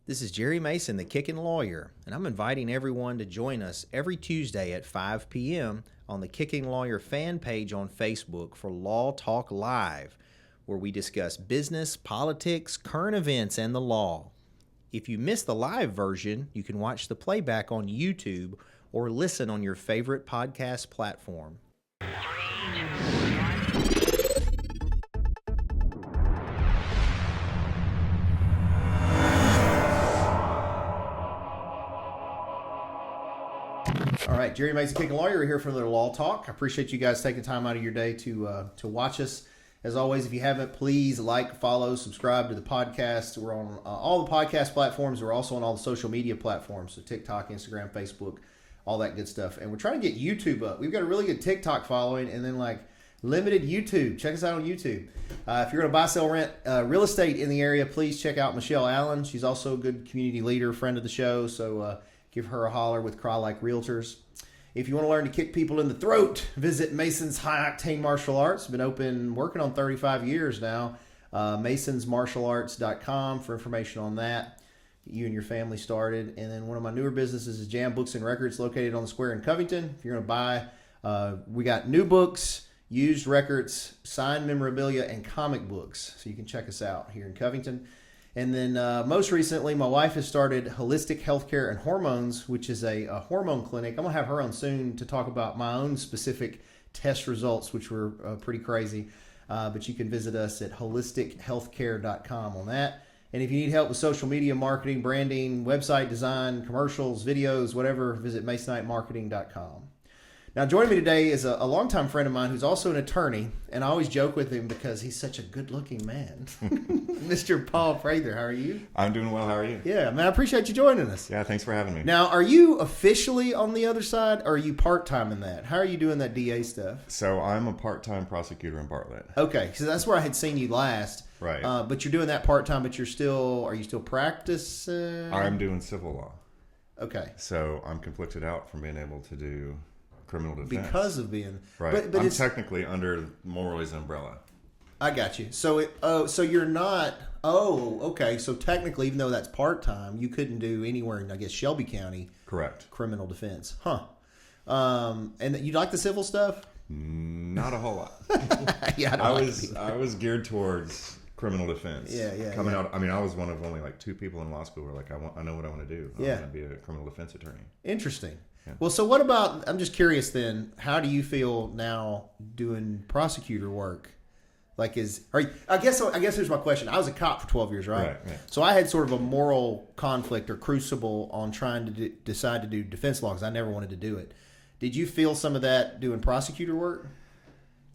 This is Jerry Mason, the Kickin Lawyer, and I'm inviting everyone to join us every Tuesday at 5 p.m. on the Kickin Lawyer fan page on Facebook for Law Talk Live, where we discuss business, politics, current events, and the law. If you miss the live version, you can watch the playback on YouTube or listen on your favorite podcast platform. All right, Jerry Mason, Kickin Lawyer. We're here for a little law talk. I appreciate you guys taking time out of your day to watch us. As always, if you haven't, please like, follow, subscribe to the podcast. We're on all the podcast platforms. We're also on all the social media platforms, so TikTok, Instagram, Facebook, all that good stuff. And we're trying to get YouTube up. We've got a really good TikTok following, and then limited YouTube. Check us out on YouTube. If you're going to buy, sell, rent real estate in the area, please check out Michelle Allen. She's also a good community leader, friend of the show. So give her a holler with Cry Like Realtors. If you want to learn to kick people in the throat, visit Mason's High Octane Martial Arts. Been open, working on 35 years now. MasonsMartialArts.com for information on that. Get you and your family started. And then one of my newer businesses is Jam Books and Records, located on the square in Covington. If you're going to buy, we got new books, used records, signed memorabilia, and comic books. So you can check us out here in Covington. And then most recently, my wife has started Holistic Healthcare and Hormones, which is a hormone clinic. I'm going to have her on soon to talk about my own specific test results, which were pretty crazy. But you can visit us at holistichealthcare.com on that. And if you need help with social media marketing, branding, website design, commercials, videos, whatever, visit masonitemarketing.com. Now, joining me today is a longtime friend of mine who's also an attorney, and I always joke with him because he's such a good-looking man. Mr. Paul Prather, how are you? I'm doing well. How are you? Yeah, man, I appreciate you joining us. Yeah, thanks for having me. Now, are you officially on the other side, or are you part-time in that? How are you doing that DA stuff? So I'm a part-time prosecutor in Bartlett. Okay, so that's where I had seen you last. Right. But you're doing that part-time, but are you still practicing? I'm doing civil law. Okay. So I'm conflicted out from being able to do criminal defense. Because of being... Right. But I'm technically under Morley's umbrella. I got you. So so you're not... Oh, okay. So technically, even though that's part-time, you couldn't do anywhere in, I guess, Shelby County. Correct. Criminal defense. Huh. And you like the civil stuff? Not a whole lot. Yeah, I was geared towards criminal defense. Yeah. Coming out, I mean, I was one of only like two people in law school who were like, I know what I want to do. I want to be a criminal defense attorney. Interesting. Yeah. Well, so what about, I'm just curious then, how do you feel now doing prosecutor work? I guess here's my question. I was a cop for 12 years, right? Right. So I had sort of a moral conflict or crucible on trying to decide to do defense law because I never wanted to do it. Did you feel some of that doing prosecutor work?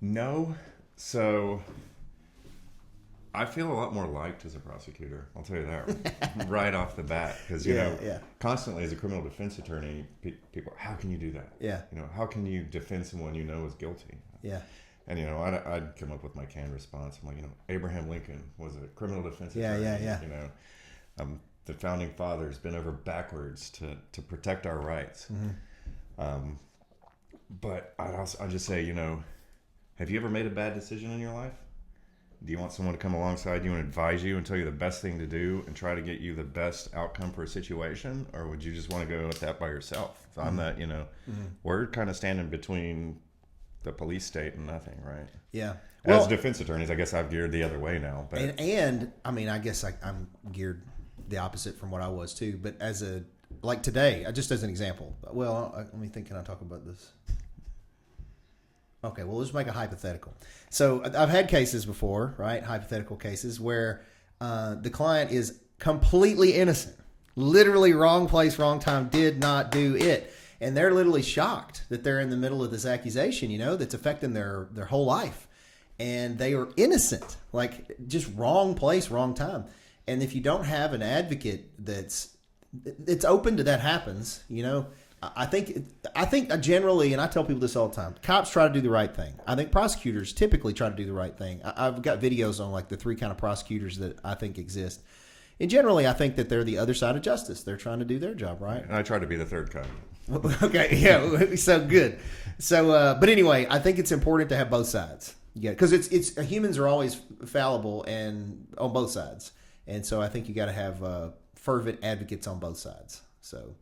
No. So I feel a lot more liked as a prosecutor. I'll tell you that right off the bat. Because, constantly as a criminal defense attorney, people, how can you do that? Yeah. How can you defend someone you know is guilty? Yeah. And, I'd come up with my canned response. I'm like, Abraham Lincoln was a criminal defense attorney. Yeah. The founding fathers bent over backwards to protect our rights. Mm-hmm. But I'd just say, have you ever made a bad decision in your life? Do you want someone to come alongside you and advise you and tell you the best thing to do and try to get you the best outcome for a situation? Or would you just want to go with that by yourself? So I'm that, we're kind of standing between the police state and nothing, right? Yeah. As defense attorneys, I guess I've geared the other way now. But and I mean, I guess I'm geared the opposite from what I was too. But like today, just as an example, let me think, can I talk about this? Okay, well, let's make a hypothetical. So I've had cases before, right? Hypothetical cases where the client is completely innocent, literally wrong place, wrong time, did not do it. And they're literally shocked that they're in the middle of this accusation, that's affecting their whole life. And they are innocent, like just wrong place, wrong time. And if you don't have an advocate it's open to that happens, I think generally, and I tell people this all the time, cops try to do the right thing. I think prosecutors typically try to do the right thing. I've got videos on the three kind of prosecutors that I think exist. And generally, I think that they're the other side of justice. They're trying to do their job, right? And I try to be the third kind. Okay, yeah, so good. So, but anyway, I think it's important to have both sides. Yeah, because humans are always fallible and on both sides. And so I think you got to have fervent advocates on both sides. So,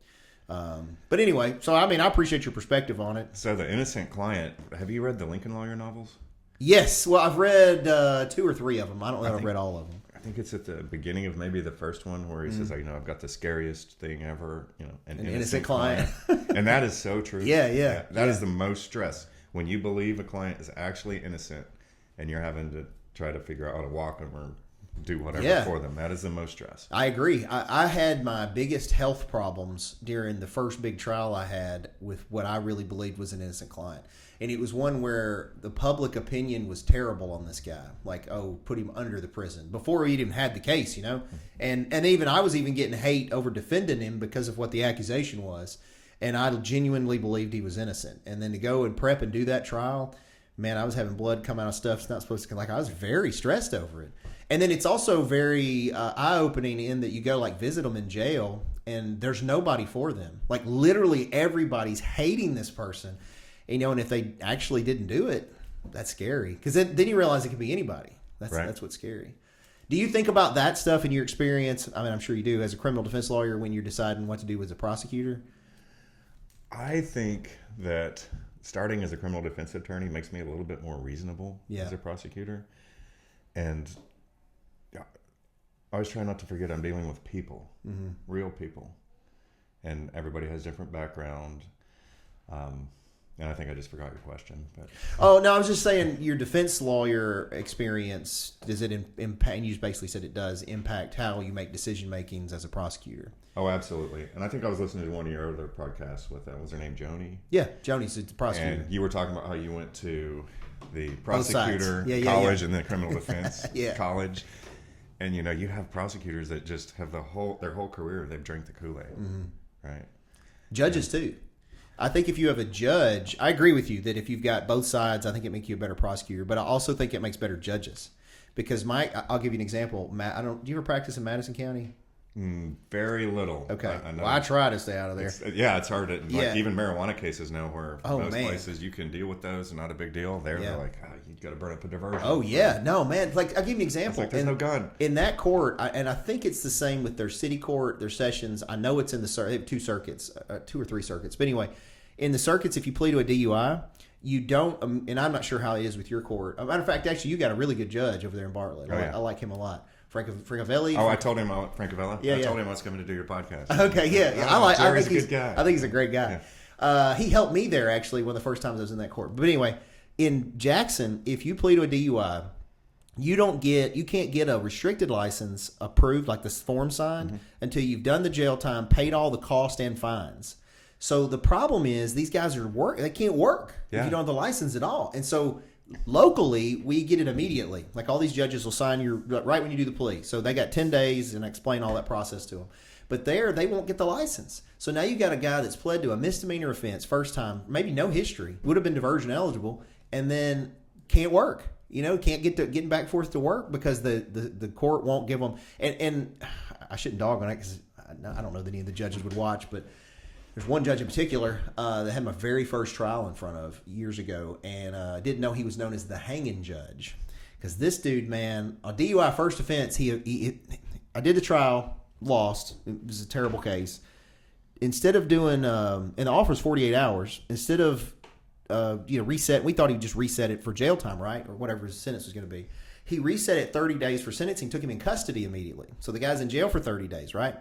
but anyway, so I mean, I appreciate your perspective on it. So the innocent client. Have you read the Lincoln Lawyer novels? Yes, well, I've read 2 or 3 of them. I don't know if I've read all of them. I think it's at the beginning of maybe the first one where he says, like, I've got the scariest thing ever, an innocent client. And that is so true. Yeah. That is the most stress. When you believe a client is actually innocent and you're having to try to figure out how to walk them or do whatever for them, that is the most stress. I agree. I had my biggest health problems during the first big trial I had with what I really believed was an innocent client. And it was one where the public opinion was terrible on this guy. Like, oh, put him under the prison before he even had the case, And even I was even getting hate over defending him because of what the accusation was. And I genuinely believed he was innocent. And then to go and prep and do that trial, man, I was having blood come out of stuff it's not supposed to. Like, I was very stressed over it. And then it's also very eye-opening in that you go, like, visit them in jail, and there's nobody for them. Like, literally everybody's hating this person. And if they actually didn't do it, that's scary. Because then you realize it could be anybody. That's what's scary. Do you think about that stuff in your experience? I mean, I'm sure you do as a criminal defense lawyer when you're deciding what to do as a prosecutor. I think that starting as a criminal defense attorney makes me a little bit more reasonable as a prosecutor. And I always try not to forget I'm dealing with people, real people. And everybody has different background. And I think I just forgot your question. But oh, no, I was just saying your defense lawyer experience, does it impact, and you basically said it does impact how you make decision makings as a prosecutor. Oh, absolutely. And I think I was listening to one of your other podcasts with, was her name Joni? Yeah, Joni's the prosecutor. And you were talking about how you went to the prosecutor college and then criminal defense college. And, you have prosecutors that just have their whole career, they've drank the Kool-Aid, right? Judges, too. I think if you have a judge, I agree with you that if you've got both sides, I think it makes you a better prosecutor. But I also think it makes better judges. Because I'll give you an example. Do you ever practice in Madison County? Very little. Okay. I know. Well, I try to stay out of there. It's hard to, even marijuana cases now where most man. places you can deal with those and not a big deal. They're like, you got to burn up a diversion. Oh, yeah. No, man. Like, I'll give you an example. It's like, there's no gun. In that court, and I think it's the same with their city court, their sessions. I know it's in they have 2 circuits, 2 or 3 circuits. But anyway, in the circuits, if you plead to a DUI, you don't, and I'm not sure how it is with your court. Matter of fact, actually, you got a really good judge over there in Bartlett. I like him a lot. Francovelli. Oh, I told him Francovella. Yeah, I told him I was coming to do your podcast. Okay, yeah. I think he's a good guy. I think he's a great guy. Yeah. He helped me there actually one of the first times I was in that court. But anyway, in Jackson, if you plead to a DUI, you can't get a restricted license approved, like this form signed, until you've done the jail time, paid all the cost and fines. So the problem is these guys they can't work if you don't have the license at all. And so locally, we get it immediately. Like all these judges will sign right when you do the plea. So they got 10 days and I explain all that process to them. But there, they won't get the license. So now you got a guy that's pled to a misdemeanor offense first time, maybe no history, would have been diversion eligible, and then can't work. Can't getting back and forth to work because the court won't give them. And I shouldn't dog on it because I don't know that any of the judges would watch, but there's one judge in particular that had my very first trial in front of years ago, and didn't know he was known as the hanging judge. Because this dude, man, on DUI first offense, I did the trial, lost. It was a terrible case. Instead of doing, and the offer was 48 hours, instead of reset, we thought he'd just reset it for jail time, right? Or whatever his sentence was going to be. He reset it 30 days for sentencing, took him in custody immediately. So the guy's in jail for 30 days, right?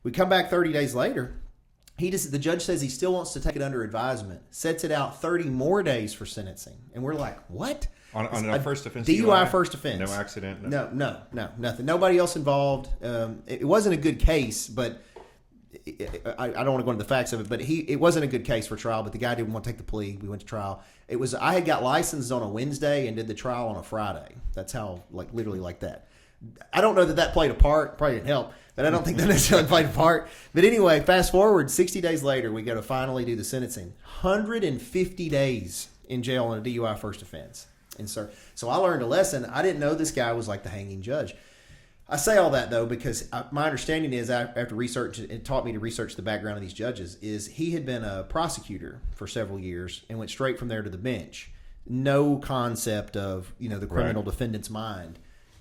We come back 30 days later. The judge says he still wants to take it under advisement, sets it out 30 more days for sentencing. And we're like, what? On a first offense? DUI first offense. No accident? No, nothing. Nobody else involved. It wasn't a good case, but I don't want to go into the facts of it, but it wasn't a good case for trial, but the guy didn't want to take the plea. We went to trial. I had got licensed on a Wednesday and did the trial on a Friday. That's how, literally like that. I don't know that played a part. Probably didn't help, but I don't think that necessarily played a part. But anyway, fast forward 60 days later, we go to finally do the sentencing. 150 days in jail on a DUI first offense. And so I learned a lesson. I didn't know this guy was like the hanging judge. I say all that, though, because my understanding is, after research, it taught me to research the background of these judges, is he had been a prosecutor for several years and went straight from there to the bench. No concept of, the criminal defendant's mind.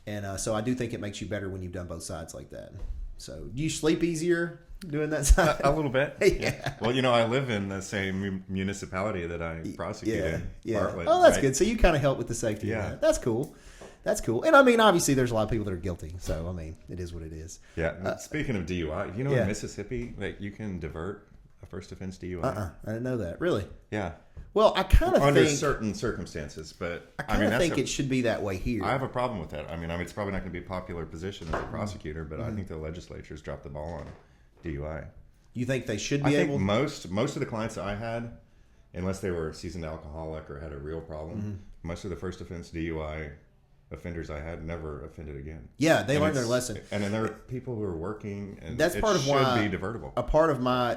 And so I do think it makes you better when you've done both sides like that. So do you sleep easier doing that side? A little bit. Yeah. Well, I live in the same municipality that I prosecute in, Bartlett. Oh, that's right? good. So you kind of help with the safety. Yeah. Of that. That's cool. That's cool. And I mean, obviously, there's a lot of people that are guilty. So I mean, it is what it is. Yeah. Speaking of DUI, in Mississippi that you can divert a first offense DUI. I didn't know that. Really? Yeah. Well, I kind of under think certain circumstances, but I kind of think it should be that way here. I have a problem with that. I mean, it's probably not going to be a popular position as a prosecutor, but I think the legislature's dropped the ball on DUI. You think they should be I able? think most of the clients that I had, unless they were a seasoned alcoholic or had a real problem, most of the first offense DUI offenders I had never offended again. Yeah, they learned their lesson. And then there are people who are working, and that's part of should why be divertible.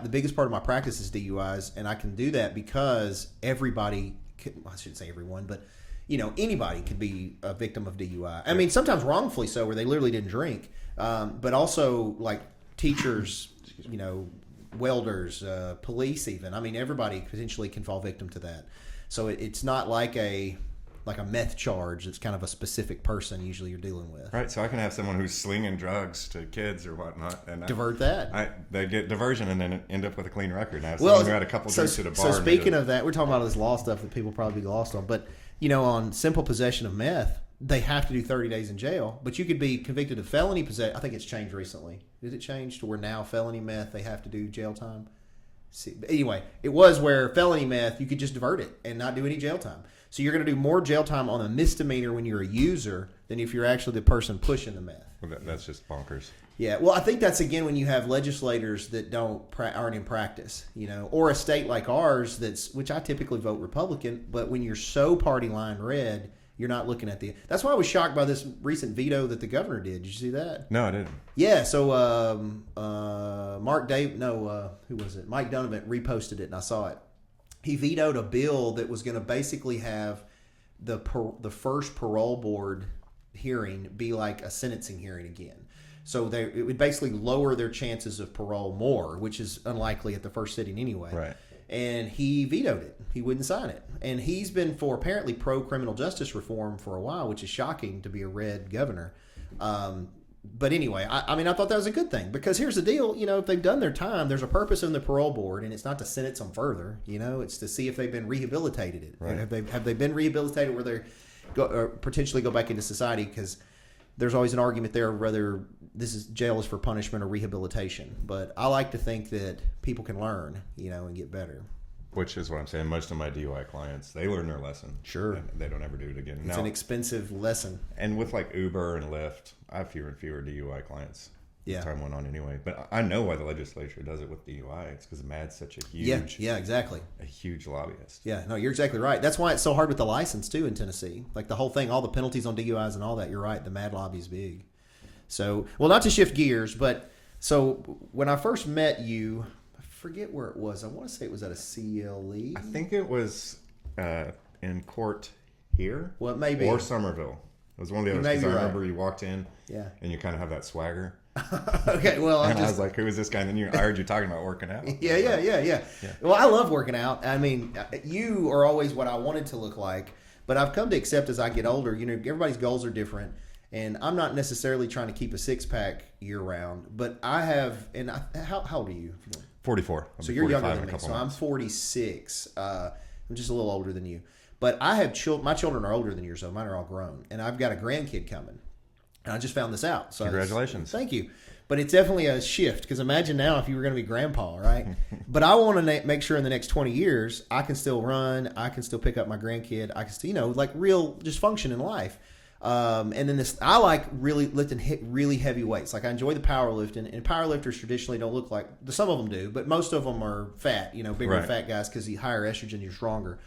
The biggest part of my practice is DUIs, and I can do that because everybody. I shouldn't say everyone, but anybody could be a victim of DUI. I mean, sometimes wrongfully so, where they literally didn't drink, but also like teachers, welders, police, even. I mean, everybody potentially can fall victim to that. So it's not like a meth charge. It's kind of a specific person usually you're dealing with. Right. So I can have someone who's slinging drugs to kids or whatnot, and divert that. They get diversion and then end up with a clean record. And I have someone who had a couple drinks at a bar. So speaking of that, we're talking about this law stuff that people probably be lost on. But on simple possession of meth, they have to do 30 days in jail. But you could be convicted of felony possession. I think it's changed recently. Did it change to where now felony meth they have to do jail time? Anyway, it was where felony meth you could just divert it and not do any jail time. So you're going to do more jail time on a misdemeanor when you're a user than if you're actually the person pushing the meth. Well, that's just bonkers. Yeah, well, I think that's again when you have legislators that aren't in practice, or a state like ours which I typically vote Republican, but when you're so party line red, you're not looking at That's why I was shocked by this recent veto that the governor did. Did you see that? No, I didn't. Yeah, so who was it? Mike Donovan reposted it, and I saw it. He vetoed a bill that was going to basically have the first parole board hearing be like a sentencing hearing again. So it would basically lower their chances of parole more, which is unlikely at the first sitting anyway. Right. And he vetoed it. He wouldn't sign it. And he's been for apparently pro-criminal justice reform for a while, which is shocking to be a red governor. But anyway, I thought that was a good thing because here's the deal. If they've done their time, there's a purpose in the parole board, and it's not to sentence them further. It's to see if they've been rehabilitated. Right. Have they been rehabilitated where they potentially go back into society? Because there's always an argument there whether jail is for punishment or rehabilitation. But I like to think that people can learn, and get better. Which is what I'm saying. Most of my DUI clients, they learn their lesson. Sure. And they don't ever do it again. It's an expensive lesson. And with like Uber and Lyft, I have fewer and fewer DUI clients. Yeah. As time went on anyway. But I know why the legislature does it with DUI. It's because MAD's such a huge... Yeah, exactly. A huge lobbyist. Yeah, no, you're exactly right. That's why it's so hard with the license, too, in Tennessee. Like the whole thing, all the penalties on DUIs and all that, you're right, the MAD lobby is big. So, well, not to shift gears, but so when I first met you... forget where it was. I want to say it was at a CLE. I think it was in court here. Well, maybe. Or Somerville. It was one of the others because I remember you walked in and you kind of have that swagger. Okay, well, I was like, who is this guy? And then I heard you talking about working out. Yeah. Well, I love working out. I mean, you are always what I wanted to look like, but I've come to accept as I get older, everybody's goals are different. And I'm not necessarily trying to keep a six-pack year-round, but I have, and how old are you? 44. So you're younger than me. So I'm 46. I'm just a little older than you. But I have my children are older than yours, so mine are all grown. And I've got a grandkid coming. And I just found this out. So congratulations. Thank you. But it's definitely a shift because imagine now if you were going to be grandpa, right? But I want to make sure in the next 20 years I can still run, I can still pick up my grandkid, I can still, like real just function in life. And then I like really lifting really heavy weights. Like I enjoy the powerlifting, and powerlifters traditionally don't look like some of them do, but most of them are fat, bigger fat guys because you higher estrogen, you're stronger.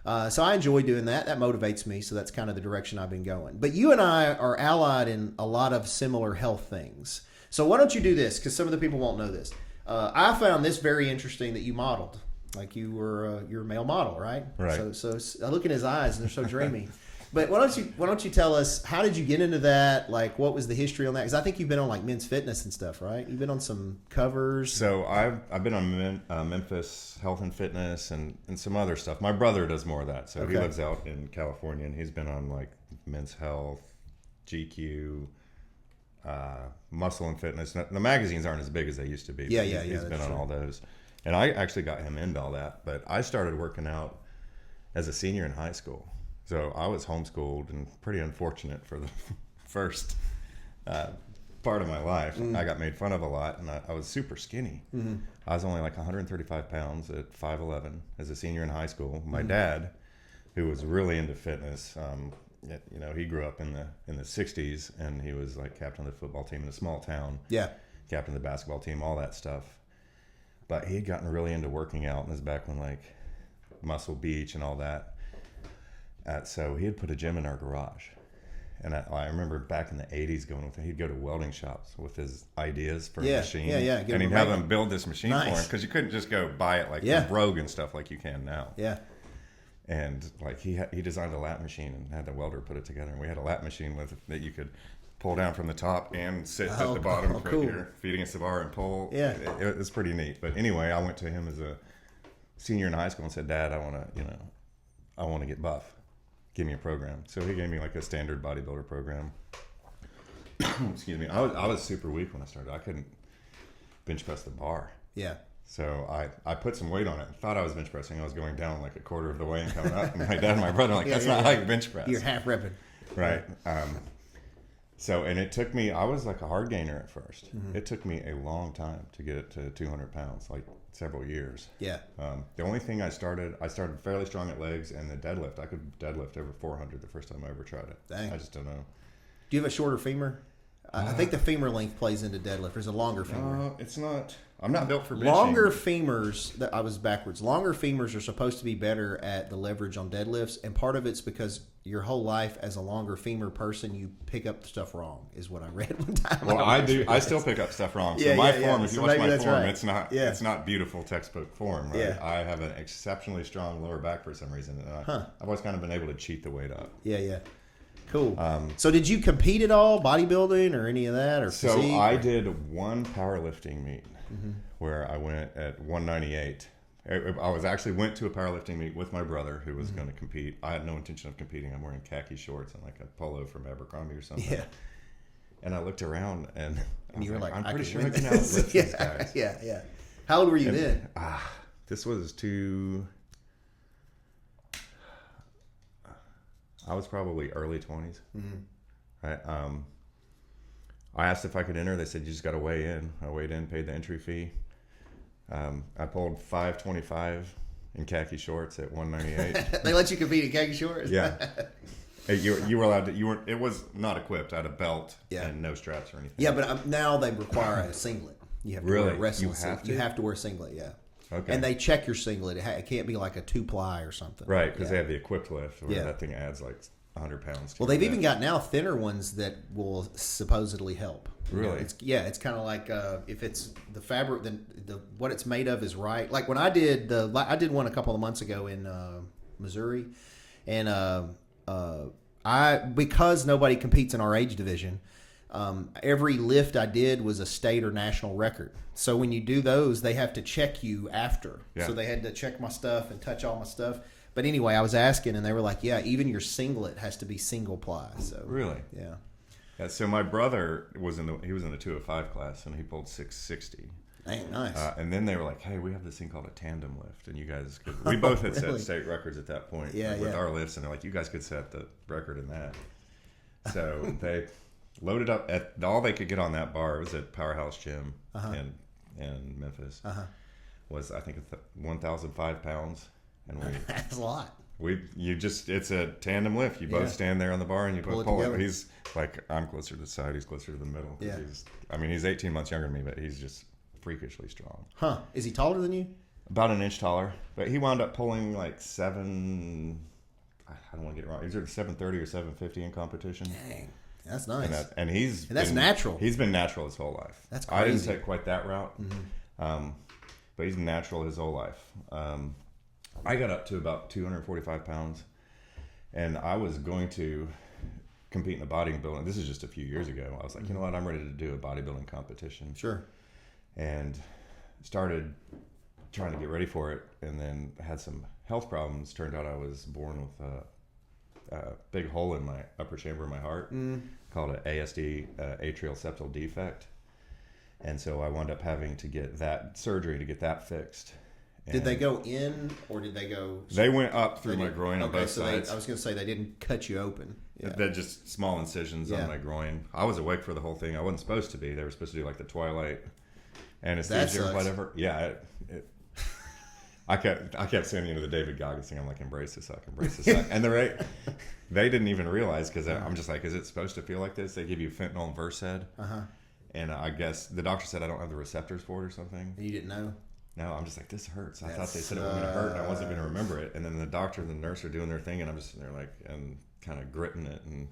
So I enjoy doing that. That motivates me. So that's kind of the direction I've been going. But you and I are allied in a lot of similar health things. So why don't you do this? Because some of the people won't know this. I found this very interesting that you modeled. Like you're a male model, right? Right. So I look in his eyes and they're so dreamy. But why don't you tell us, how did you get into that? Like, what was the history on that? Because I think you've been on like Men's Fitness and stuff, right? You've been on some covers. So I've been on Memphis Health and Fitness and some other stuff. My brother does more of that. So he lives out in California, and he's been on like Men's Health, GQ, Muscle and Fitness. The magazines aren't as big as they used to be. Yeah, He's been on all those. And I actually got him into all that. But I started working out as a senior in high school. So I was homeschooled and pretty unfortunate for the first part of my life. I got made fun of a lot, and I was super skinny. I was only like 135 pounds at 5'11" as a senior in high school. My dad, who was really into fitness, you know, he grew up in the 60s, and he was like captain of the football team in a small town. Yeah. Captain of the basketball team, all that stuff. But he had gotten really into working out, and this was back when like Muscle Beach and all that. So he had put a gym in our garage. And I remember back in the 80s going with him, he'd go to welding shops with his ideas for a machine. And he'd have them build this machine for him, because you couldn't just go buy it like from Rogue and stuff like you can now. Yeah. And like he designed a lap machine and had the welder put it together. And we had a lap machine that you could pull down from the top and sit at the bottom right here, feet against the bar and pull. Yeah. It was pretty neat. But anyway, I went to him as a senior in high school and said, Dad, I want to get buff. Give me a program. So he gave me like a standard bodybuilder program. Excuse me. I was super weak when I started. I couldn't bench press the bar. Yeah. So I put some weight on it. I thought I was bench pressing. I was going down like a quarter of the way and coming up. And my dad and my brother were like, that's not how you bench press. You're half repping. Right. So, and it took me, I was like a hard gainer at first. It took me a long time to get it to 200 pounds, like several years. Yeah. The only thing I started fairly strong at legs and the deadlift. I could deadlift over 400 the first time I ever tried it. Dang. I just don't know. Do you have a shorter femur? I think the femur length plays into deadlift. There's a longer femur. It's not. I'm not built for benching. Longer femurs, I was backwards. Longer femurs are supposed to be better at the leverage on deadlifts, and part of it's because your whole life as a longer femur person, you pick up stuff wrong, is what I read one time. Well, I do. I still pick up stuff wrrong. So Yeah, my yeah, form, yeah. if you So watch maybe my that's form, right. it's not beautiful textbook form, right? Yeah. I have an exceptionally strong lower back for some reason, and I've always kind of been able to cheat the weight up. Yeah. Cool. So did you compete at all, bodybuilding or any of that, or So physique, I or? did one powerlifting meet where I went at 198. I went to a powerlifting meet with my brother who was going to compete. I had no intention of competing. I'm wearing khaki shorts and like a polo from Abercrombie or something. Yeah. And I looked around and you were like, I'm pretty could sure I win can this. outlift these guys. Yeah. How old were you then? This was I was probably early 20s. Right. I asked if I could enter. They said, you just got to weigh in. I weighed in, paid the entry fee. I pulled 525 in khaki shorts at 198. They let you compete in khaki shorts? Yeah. Hey, you were allowed to, it was not equipped. I had a belt Yeah. and no straps or anything. Yeah, but now they require a singlet. You have to wear a wrestling You have singlet. to? You have to wear a singlet, yeah. Okay. And they check your singlet. It can't be like a 2-ply or something. Right, because they have the equipped lift where Yeah. that thing adds like 100 pounds. Well, they've even got now thinner ones that will supposedly help. Really? It's kind of like if it's the fabric, then what it's made of is right. Like when I did one a couple of months ago in Missouri, and because nobody competes in our age division, every lift I did was a state or national record. So when you do those, they have to check you after. Yeah. So they had to check my stuff and touch all my stuff. But anyway, I was asking, and they were like, "Yeah, even your singlet has to be single ply." So Really? yeah. Yeah, so my brother was in the 205 class and he pulled 660. Dang, nice. And then they were like, "Hey, we have this thing called a tandem lift, and you guys could." We both had Really? set state records at that point Yeah, with yeah. our lifts, and they're like, "You guys could set the record in that." So they loaded up at all they could get on that bar. It was at Powerhouse Gym in Memphis. Was I think 1,005 pounds, and That's a lot. it's a tandem lift. You both stand there on the bar and you both Pull it pull it. together. He's like, I'm closer to the side, he's closer to the middle. Yeah. He's 18 months younger than me, but he's just freakishly strong. Huh? Is he taller than you? About an inch taller, but he wound up pulling like I don't want to get it wrong. He's either 730 or 750 in competition. Dang, that's nice. And that's natural. He's been natural his whole life. That's I didn't crazy. take quite that route, but he's natural his whole life. I got up to about 245 pounds, and I was going to compete in a bodybuilding. This is just a few years ago. I was like, you know what? I'm ready to do a bodybuilding competition. Sure. And started trying to get ready for it, and then had some health problems. Turned out I was born with big hole in my upper chamber of my heart called an ASD, atrial septal defect. And so I wound up having to get that surgery to get that fixed. And did they go in or did they go? They went up through my groin on both sides. I was going to say they didn't cut you open. Yeah. They're just small incisions on my groin. I was awake for the whole thing. I wasn't supposed to be. They were supposed to do like the twilight anesthesia or whatever. Yeah. I kept saying, the David Goggins thing. I'm like, embrace the suck, embrace the suck. And they didn't even realize, because I'm just like, is it supposed to feel like this? They give you fentanyl and Versed. And I guess the doctor said I don't have the receptors for it or something. And you didn't know? No, I'm just like, this hurts. I thought they said it was going to hurt, and I wasn't going to remember it. And then the doctor and the nurse are doing their thing, and I'm just sitting there like, and kind of gritting it. And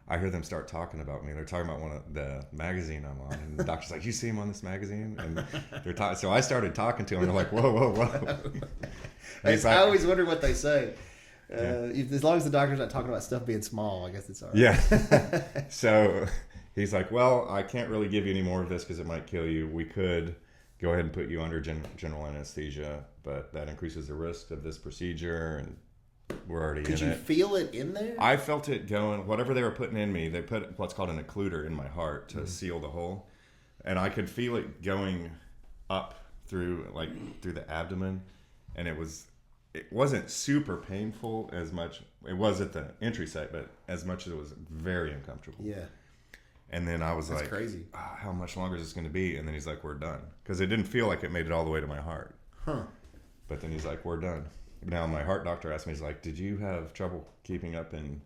I hear them start talking about me. They're talking about one of the magazine I'm on, and the doctor's like, "You see him on this magazine?" And they're talking. So I started talking to him, and they're like, "Whoa, whoa, whoa!" I always wonder what they say. As long as the doctor's not talking about stuff being small, I guess it's all right. Yeah. So he's like, "Well, I can't really give you any more of this because it might kill you. We could go ahead and put you under general anesthesia, but that increases the risk of this procedure, and we're already in it." Could you feel it in there? I felt it going. Whatever they were putting in me, they put what's called an occluder in my heart to seal the hole, and I could feel it going up through the abdomen, and it wasn't super painful as much. It was at the entry site, but as much as it was very uncomfortable. Yeah. And then I was like, crazy. How much longer is this going to be? And then he's like, we're done. Because it didn't feel like it made it all the way to my heart. Huh. But then he's like, we're done. Now my heart doctor asked me, he's like, did you have trouble keeping up in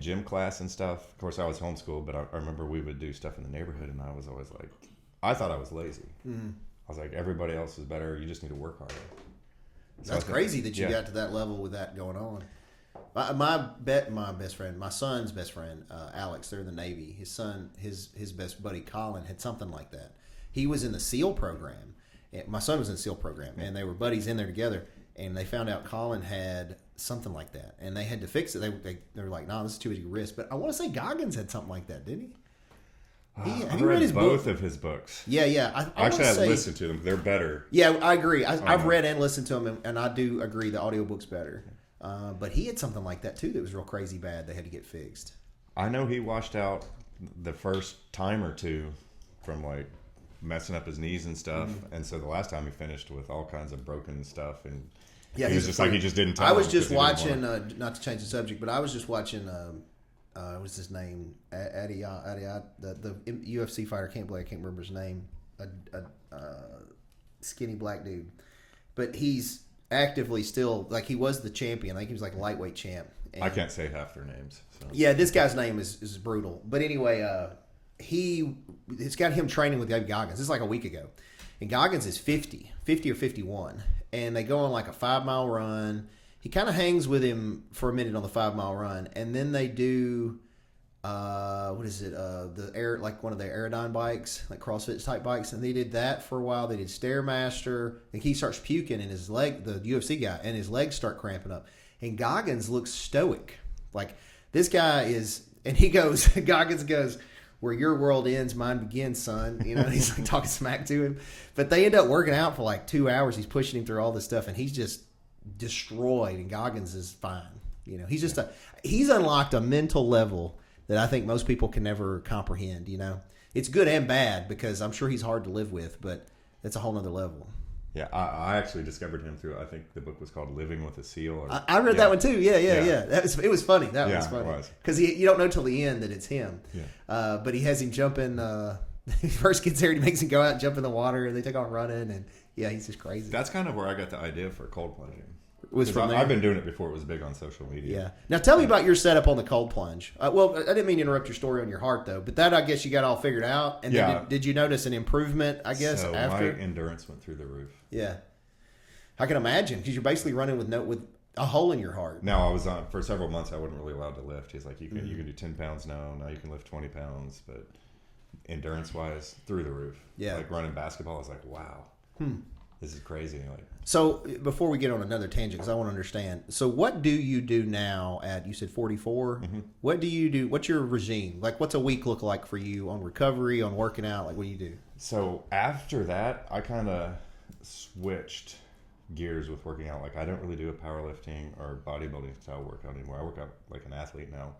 gym class and stuff? Of course, I was homeschooled, but I remember we would do stuff in the neighborhood, and I was always like, I thought I was lazy. I was like, everybody else is better. You just need to work harder. So that's crazy that you got to that level with that going on. My best friend, my son's best friend, Alex, they're in the Navy. His son, his best buddy Colin had something like that. He was in the SEAL program. My son was in the SEAL program, and they were buddies in there together. And they found out Colin had something like that, and they had to fix it. They were like, "No, this is too much risk." But I want to say Goggins had something like that, didn't he? Have you read his both of his books? Yeah. I listened to them. They're better. Yeah, I agree. I've read and listened to them, and I do agree the audiobook's better. But he had something like that too that was real crazy bad. They had to get fixed. I know he washed out the first time or two from like messing up his knees and stuff, and so the last time he finished with all kinds of broken stuff, and he was just like, he just didn't tell. I was just watching, not to change the subject, but I was just watching. What's his name? Adiyat, the UFC fighter. I can't remember his name. A skinny black dude, but he's actively still, like, he was the champion. I think he was like a lightweight champ. And, I can't say half their names. So. Yeah, this guy's name is brutal. But anyway, it's got him training with Goggins. This is like a week ago. And Goggins is 50 or 51. And they go on like a 5-mile run. He kind of hangs with him for a minute on the 5-mile run. And then they do, what is it? Like one of the Aerodyne bikes, like CrossFit type bikes. And they did that for a while. They did Stairmaster. And he starts puking in his leg, the UFC guy, and his legs start cramping up. And Goggins looks stoic. Like, this guy is, and he goes, Goggins goes, "Where your world ends, mine begins, son." You know, he's like talking smack to him. But they end up working out for like 2 hours. He's pushing him through all this stuff, and he's just destroyed. And Goggins is fine. You know, he's unlocked a mental level that I think most people can never comprehend. You know, it's good and bad, because I'm sure he's hard to live with, but it's a whole nother level. Yeah, I actually discovered him through, I think the book was called Living with a SEAL. I read that one too. Yeah. It was funny. That was funny. Because you don't know till the end that it's him. Yeah. But he has him jumping. He first gets there, he makes him go out and jump in the water, and they take off running, and yeah, he's just crazy. That's kind of where I got the idea for cold plunging. I've been doing it before it was big on social media. Yeah. Now tell me about your setup on the cold plunge. Well, I didn't mean to interrupt your story on your heart, though, but that, I guess, you got all figured out. And then did you notice an improvement, I guess, so after? My endurance went through the roof. Yeah. I can imagine, because you're basically running with a hole in your heart. Now, I was on, for several months, I wasn't really allowed to lift. He's like, you can do 10 pounds now you can lift 20 pounds, but endurance-wise, through the roof. Yeah. Like running basketball, I was like, wow. This is crazy. Like, so before we get on another tangent, because I want to understand. So what do you do now at, you said 44? Mm-hmm. What do you do? What's your regime? Like, what's a week look like for you on recovery, on working out? Like, what do you do? So after that, I kind of switched gears with working out. Like I don't really do a powerlifting or bodybuilding style workout anymore. I work out like an athlete now.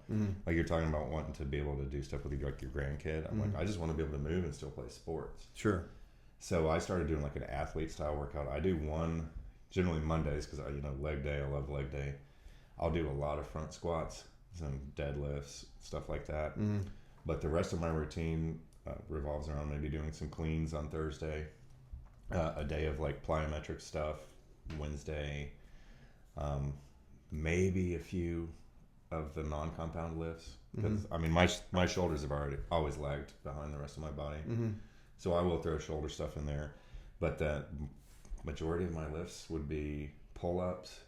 Like you're talking about wanting to be able to do stuff with like your grandkid. I'm like, I just want to be able to move and still play sports. Sure. So I started doing like an athlete style workout. I do one generally Mondays because leg day. I love leg day. I'll do a lot of front squats, some deadlifts, stuff like that. But the rest of my routine revolves around maybe doing some cleans on Thursday, a day of like plyometric stuff Wednesday, maybe a few of the non-compound lifts because I mean my shoulders have always lagged behind the rest of my body, so I will throw shoulder stuff in there, but the majority of my lifts would be pull-ups,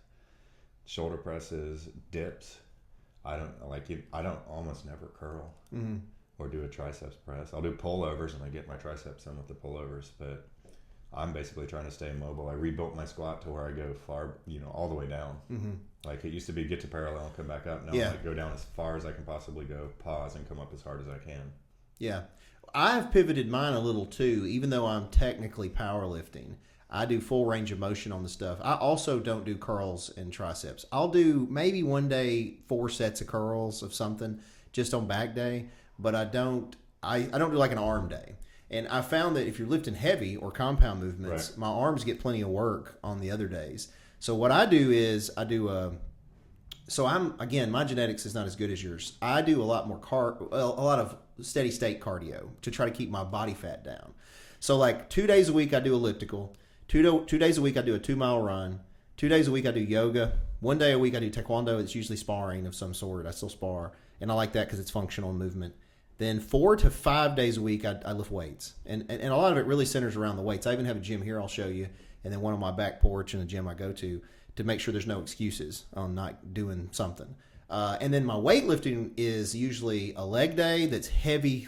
shoulder presses, dips. I don't almost never curl or do a triceps press. I'll do pullovers and I get my triceps in with the pullovers, but I'm basically trying to stay mobile. I rebuilt my squat to where I go far, all the way down. Like it used to be get to parallel and come back up. Now I like go down as far as I can possibly go, pause, and come up as hard as I can. Yeah. I've pivoted mine a little too, even though I'm technically powerlifting. I do full range of motion on the stuff. I also don't do curls and triceps. I'll do maybe one day 4 sets of curls of something just on back day, but I don't do like an arm day. And I found that if you're lifting heavy or compound movements, my arms get plenty of work on the other days. So what I do is my genetics is not as good as yours. I do a lot more a lot of steady state cardio to try to keep my body fat down. So like 2 days a week I do elliptical, 2 days a week I do a 2-mile run, 2 days a week I do yoga, 1 day a week I do taekwondo. It's usually sparring of some sort. I still spar, and I like that because it's functional movement. Then 4 to 5 days a week, I lift weights. And a lot of it really centers around the weights. I even have a gym here I'll show you, and then one on my back porch and a gym I go to make sure there's no excuses on not doing something. And then my weightlifting is usually a leg day that's heavy,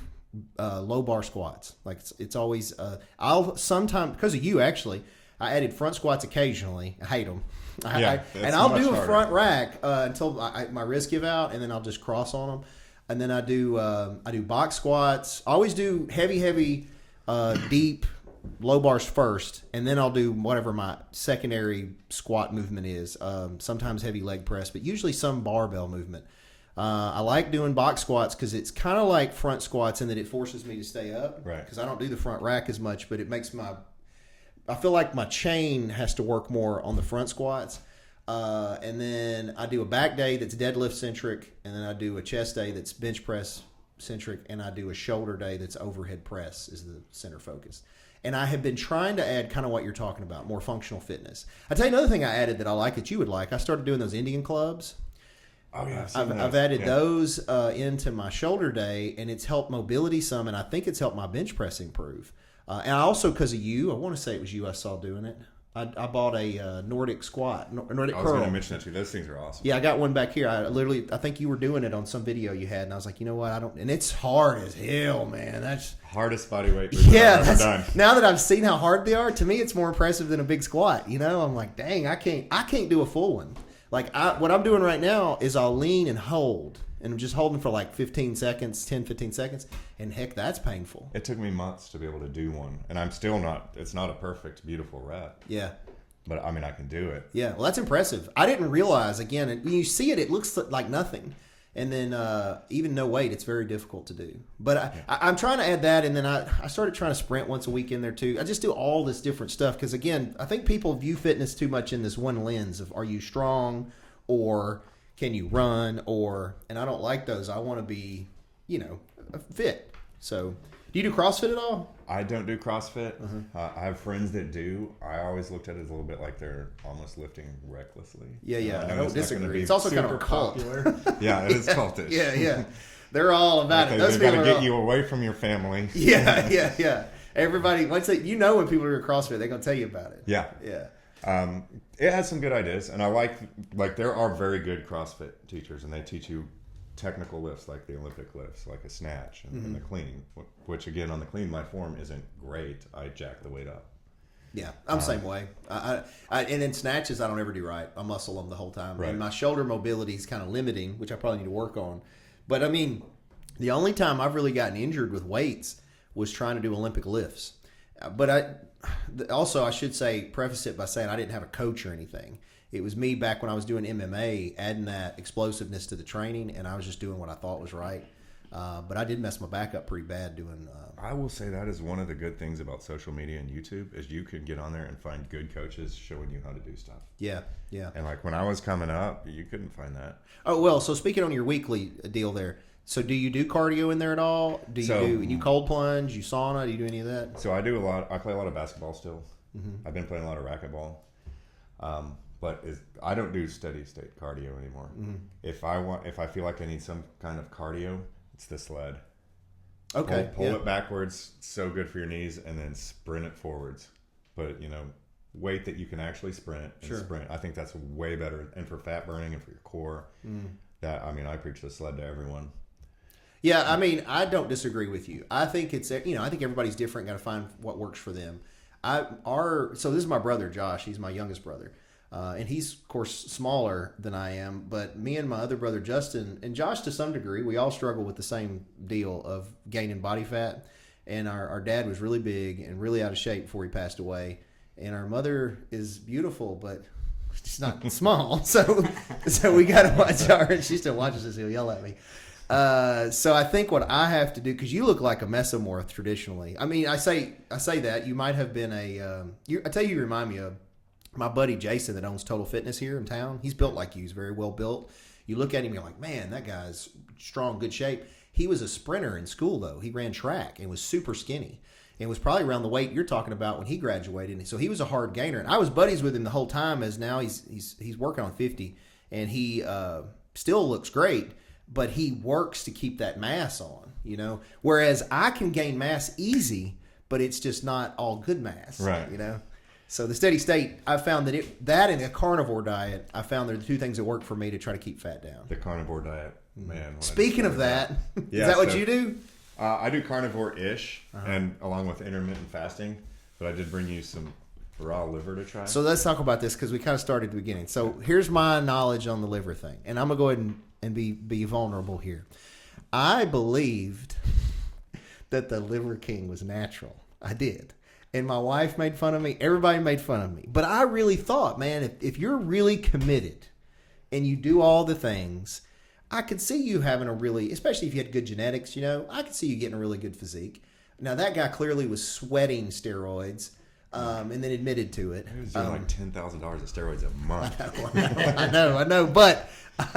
low bar squats. Like it's always, I'll sometimes, because of you actually, I added front squats occasionally. I hate them. I'll do a front rack until my wrists give out, and then I'll just cross on them. And then I do box squats. I always do heavy, deep, low bars first, and then I'll do whatever my secondary squat movement is. Sometimes heavy leg press, but usually some barbell movement. I like doing box squats because it's kind of like front squats in that it forces me to stay up. Right. Because I don't do the front rack as much, but it makes I feel like my chain has to work more on the front squats. And then I do a back day that's deadlift centric, and then I do a chest day that's bench press centric, and I do a shoulder day that's overhead press is the center focus. And I have been trying to add kind of what you're talking about, more functional fitness. I tell you another thing I added that I like that you would like. I started doing those Indian clubs. Oh yeah, I've added those into my shoulder day, and it's helped mobility some, and I think it's helped my bench press improve. And I also, because of you, I want to say it was you I saw doing it. I bought a Nordic squat, Nordic curl. I was going to mention that too. Those things are awesome. Yeah, I got one back here. I think you were doing it on some video you had, and I was like, you know what? And it's hard as hell, man. That's hardest body weight I've ever done. Now that I've seen how hard they are, to me, it's more impressive than a big squat. I'm like, dang, I can't do a full one. Like what I'm doing right now is I'll lean and hold. And I'm just holding for like 15 seconds, and heck, that's painful. It took me months to be able to do one, and I'm still not, it's not a perfect, beautiful rep. Yeah. But I mean, I can do it. Yeah, well, that's impressive. I didn't realize, again, when you see it, it looks like nothing. And then even no weight, it's very difficult to do. But I'm trying to add that, and then I started trying to sprint once a week in there too. I just do all this different stuff because, again, I think people view fitness too much in this one lens of are you strong or can you run and I don't like those. I want to be, fit. So do you do CrossFit at all? I don't do CrossFit. I have friends that do. I always looked at it as a little bit like they're almost lifting recklessly. Yeah. I don't disagree. It's also kind of a cult. Yeah, it is cultish. Yeah. They're all about it. They've got to get you away from your family. Yeah. Everybody, when people are doing CrossFit, they're going to tell you about it. Yeah. It has some good ideas, and I like there are very good CrossFit teachers, and they teach you technical lifts like the Olympic lifts, like a snatch and the clean, which again on the clean my form isn't great. I jack the weight up. Yeah, I'm the same way. And in snatches, I don't ever do right. I muscle them the whole time, and my shoulder mobility is kind of limiting, which I probably need to work on. But I mean, the only time I've really gotten injured with weights was trying to do Olympic lifts. But I should say, preface it by saying I didn't have a coach or anything. It was me back when I was doing MMA, adding that explosiveness to the training, and I was just doing what I thought was right. But I did mess my back up pretty bad doing. I will say that is one of the good things about social media and YouTube is you can get on there and find good coaches showing you how to do stuff. Yeah. And like when I was coming up, you couldn't find that. Oh well, so speaking on your weekly deal there, so do you do cardio in there at all? Do you cold plunge? You sauna? Do you do any of that? So I play a lot of basketball still. Mm-hmm. I've been playing a lot of racquetball. But I don't do steady state cardio anymore. Mm-hmm. If I feel like I need some kind of cardio, it's the sled. Okay. Pull it backwards, so good for your knees, and then sprint it forwards. But weight that you can actually sprint and sprint. I think that's way better, and for fat burning and for your core. I preach the sled to everyone. Yeah, I mean, I don't disagree with you. I think I think everybody's different. Got to find what works for them. So this is my brother Josh. He's my youngest brother. And he's, of course, smaller than I am. But me and my other brother, Justin, and Josh to some degree, we all struggle with the same deal of gaining body fat. And our dad was really big and really out of shape before he passed away. And our mother is beautiful, but she's not small. So we got to watch her. And she still watches us. He'll yell at me. So I think what I have to do, because you look like a mesomorph traditionally. I mean, I say that. You might have been I tell you remind me of my buddy Jason that owns Total Fitness here in town. He's built like you. He's very well built. You look at him, you're like, man, that guy's strong, good shape. He was a sprinter in school, though. He ran track and was super skinny and was probably around the weight you're talking about when he graduated. So he was a hard gainer. And I was buddies with him the whole time, as now he's working on 50. And he still looks great, but he works to keep that mass on, Whereas I can gain mass easy, but it's just not all good mass, right? So the steady state, I found that and a carnivore diet, I found they're the two things that work for me to try to keep fat down. The carnivore diet, man. Speaking of that, is that what you do? I do carnivore-ish, and along with intermittent fasting, but I did bring you some raw liver to try. So let's talk about this because we kind of started at the beginning. So here's my knowledge on the liver thing, and I'm going to go ahead and be vulnerable here. I believed that the Liver King was natural. I did. And my wife made fun of me. Everybody made fun of me. But I really thought, man, if you're really committed and you do all the things, I could see you having especially if you had good genetics, I could see you getting a really good physique. Now, that guy clearly was sweating steroids and then admitted to it. He was doing like $10,000 of steroids a month. I know. But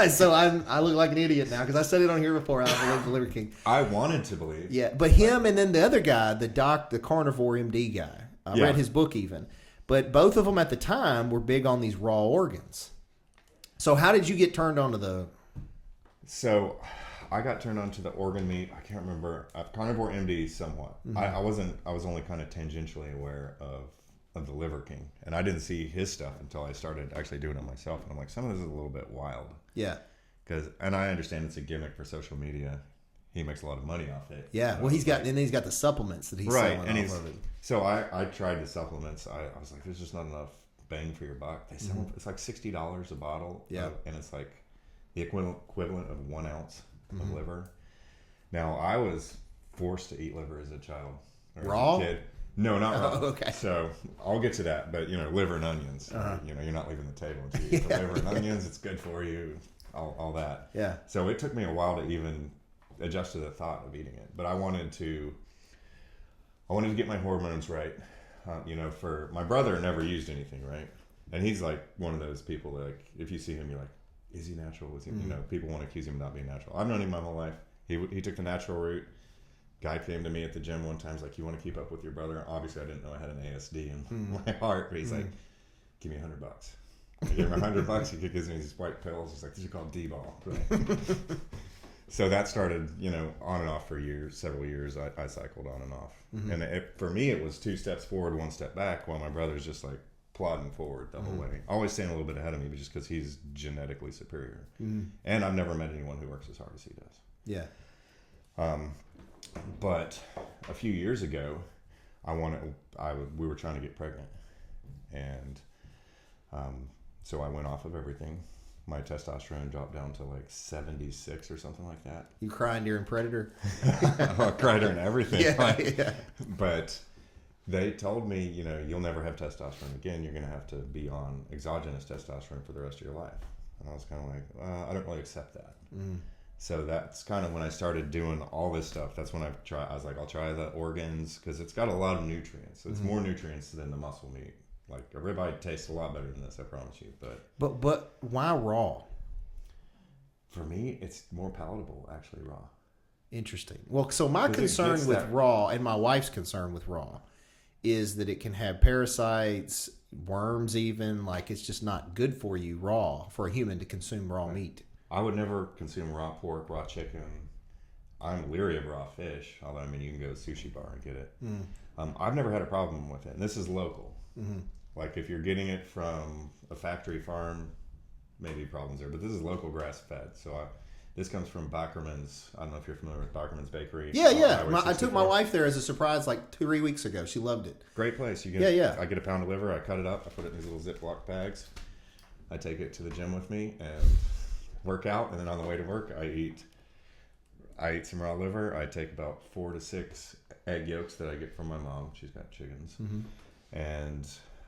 so I look like an idiot now because I said it on here before. I believe the Liver King. I wanted to believe. Yeah, but him and then the other guy, the carnivore MD guy. I read his book even. But both of them at the time were big on these raw organs. So how did you get turned on to the... So I got turned on to the organ meat. I can't remember. Carnivore MD somewhat. Mm-hmm. I was only kind of tangentially aware of the Liver King. And I didn't see his stuff until I started actually doing it myself. And I'm like, some of this is a little bit wild. Yeah. And I understand it's a gimmick for social media. He makes a lot of money off it. Yeah. Well, he's got the supplements that he's selling off of it. So I tried the supplements. I was like, there's just not enough bang for your buck. They sell it's like $60 a bottle. Yeah. And it's like the equivalent of 1 ounce of liver. Now, I was forced to eat liver as a child. Or raw? As a kid. No, not raw. Oh, okay. So I'll get to that. But, liver and onions. You're not leaving the table until you eat the liver and onions. It's good for you. All that. Yeah. So it took me a while to even adjust to the thought of eating it. But I wanted to get my hormones right. For my brother never used anything, right? And he's like one of those people that, like, if you see him, you're like, is he natural? Is he, people want to accuse him of not being natural. I've known him my whole life. He took the natural route. Guy came to me at the gym one time. He's like, you want to keep up with your brother? Obviously, I didn't know I had an ASD in my heart. But he's like, give me $100. I gave him $100. He gives me these white pills. He's like, these are called D-ball. Right? So that started, on and off for several years. I cycled on and off. And for me, it was 2 steps forward, 1 step back, while my brother's just like plodding forward the whole way. Always staying a little bit ahead of me, but just because he's genetically superior. And I've never met anyone who works as hard as he does. Yeah. But a few years ago, we were trying to get pregnant. And so I went off of everything. My testosterone dropped down to like 76 or something like that. You crying during Predator? I cried during everything. Yeah. But They told me, you'll never have testosterone again. You're going to have to be on exogenous testosterone for the rest of your life. And I was kind of like, I don't really accept that. So that's kind of when I started doing all this stuff. That's when I was like, I'll try the organs because it's got a lot of nutrients. It's more nutrients than the muscle meat. Like a ribeye tastes a lot better than this, I promise you. But why raw? For me, it's more palatable actually raw. Interesting. Well, so my concern with raw, and my wife's concern with raw, is that it can have parasites, worms even. Like it's just not good for you raw, for a human to consume raw meat. I would never consume raw pork, raw chicken. I'm leery of raw fish, although you can go to a sushi bar and get it. I've never had a problem with it, and this is local. Like if you're getting it from a factory farm, maybe problems there, but this is local grass fed. So this comes from Backerman's. I don't know if you're familiar with Backerman's Bakery. Yeah. I took my wife there as a surprise like 3 weeks ago. She loved it. Great place. I get a pound of liver. I cut it up. I put it in these little Ziploc bags. I take it to the gym with me and work out, and then on the way to work, I eat some raw liver. I take about 4 to 6 egg yolks that I get from my mom. She's got chickens, and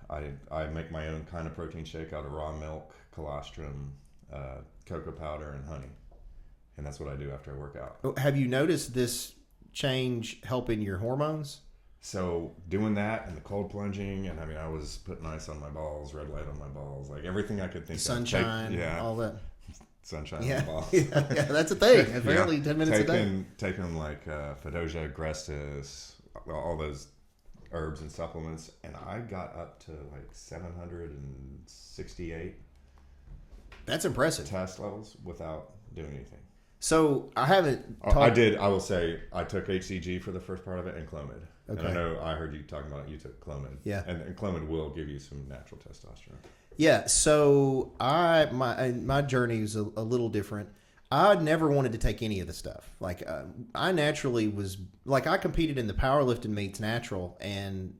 I make my own kind of protein shake out of raw milk, colostrum, cocoa powder, and honey, and that's what I do after I work out. Have you noticed this change helping your hormones? So doing that and the cold plunging, and I was putting ice on my balls, red light on my balls, like everything I could think sunshine, of. all that. Sunshine on the balls. yeah, that's a thing. Apparently 10 minutes a day. Taking like Fedosia agrestis, all those herbs and supplements, and I got up to like 768. That's impressive. Test levels without doing anything. So I haven't. I did. I will say I took HCG for the first part of it and Clomid. Okay. And I know I heard you talking about it. You took Clomid. Yeah. And Clomid will give you some natural testosterone. Yeah. So my journey was a little different. I never wanted to take any of the stuff. Like I naturally was like I competed in the powerlifting meets natural and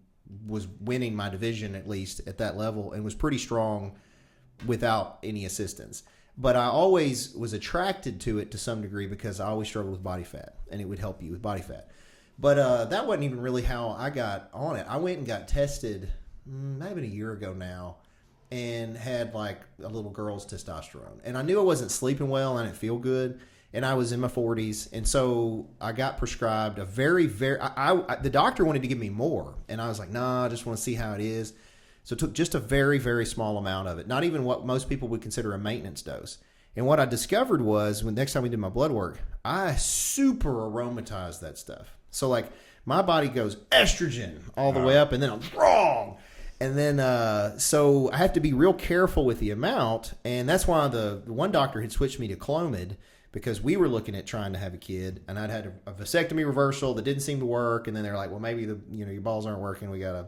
was winning my division at least at that level and was pretty strong without any assistance. But I always was attracted to it to some degree because I always struggled with body fat, and it would help you with body fat. But that wasn't even really how I got on it. I went and got tested maybe a year ago now and had like a little girl's testosterone. And I knew I wasn't sleeping well and I didn't feel good. And I was in my 40s. And so I got prescribed a very, the doctor wanted to give me more. And I was like, nah, I just want to see how it is. So it took just a very, very small amount of it, not even what most people would consider a maintenance dose. And what I discovered was when next time we did my blood work, I super aromatized that stuff. So like my body goes estrogen all the way up and then I'm wrong. And then so I have to be real careful with the amount. And that's why the one doctor had switched me to Clomid because we were looking at trying to have a kid and I'd had a vasectomy reversal that didn't seem to work. And then they're like, well, maybe your balls aren't working. We got to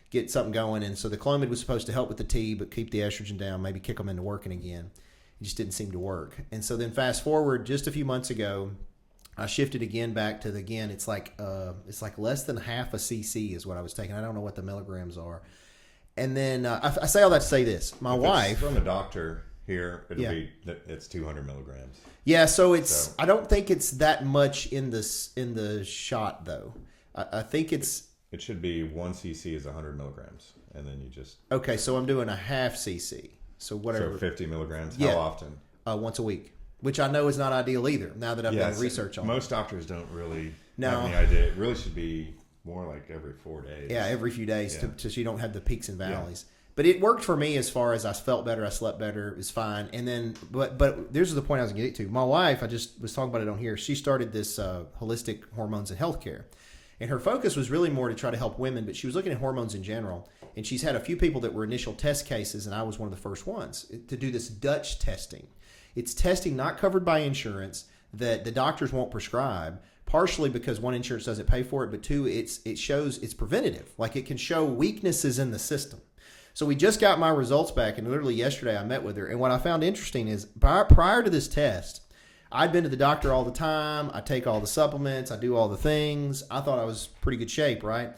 get something going. And so the Clomid was supposed to help with the T, but keep the estrogen down, maybe kick them into working again. It just didn't seem to work. And so then fast forward just a few months ago, I shifted again back to it's like less than half a cc is what I was taking. I don't know what the milligrams are. And then I say all that to say this. My wife from the doctor here, it's 200 milligrams. Yeah, so I don't think it's that much in the shot though. I think it should be 1 cc is 100 milligrams, and then you just okay. So I'm doing a half cc. So whatever. So 50 milligrams. How often? Once a week, which I know is not ideal either. Now that I've done research on it. Most doctors don't really have any idea. It really should be more like every 4 days. Yeah, every few days, so you don't have the peaks and valleys. Yeah. But it worked for me as far as I felt better, I slept better, it was fine. And then, but there's the point I was going to get to. My wife, I just was talking about it on here. She started this holistic hormones and healthcare. And her focus was really more to try to help women, but she was looking at hormones in general. And she's had a few people that were initial test cases, and I was one of the first ones to do this Dutch testing. It's testing not covered by insurance that the doctors won't prescribe, partially because one, insurance doesn't pay for it, but two, it shows it's preventative. Like it can show weaknesses in the system. So we just got my results back, and literally yesterday I met with her. And what I found interesting is prior to this test, I'd been to the doctor all the time. I take all the supplements. I do all the things. I thought I was pretty good shape, right?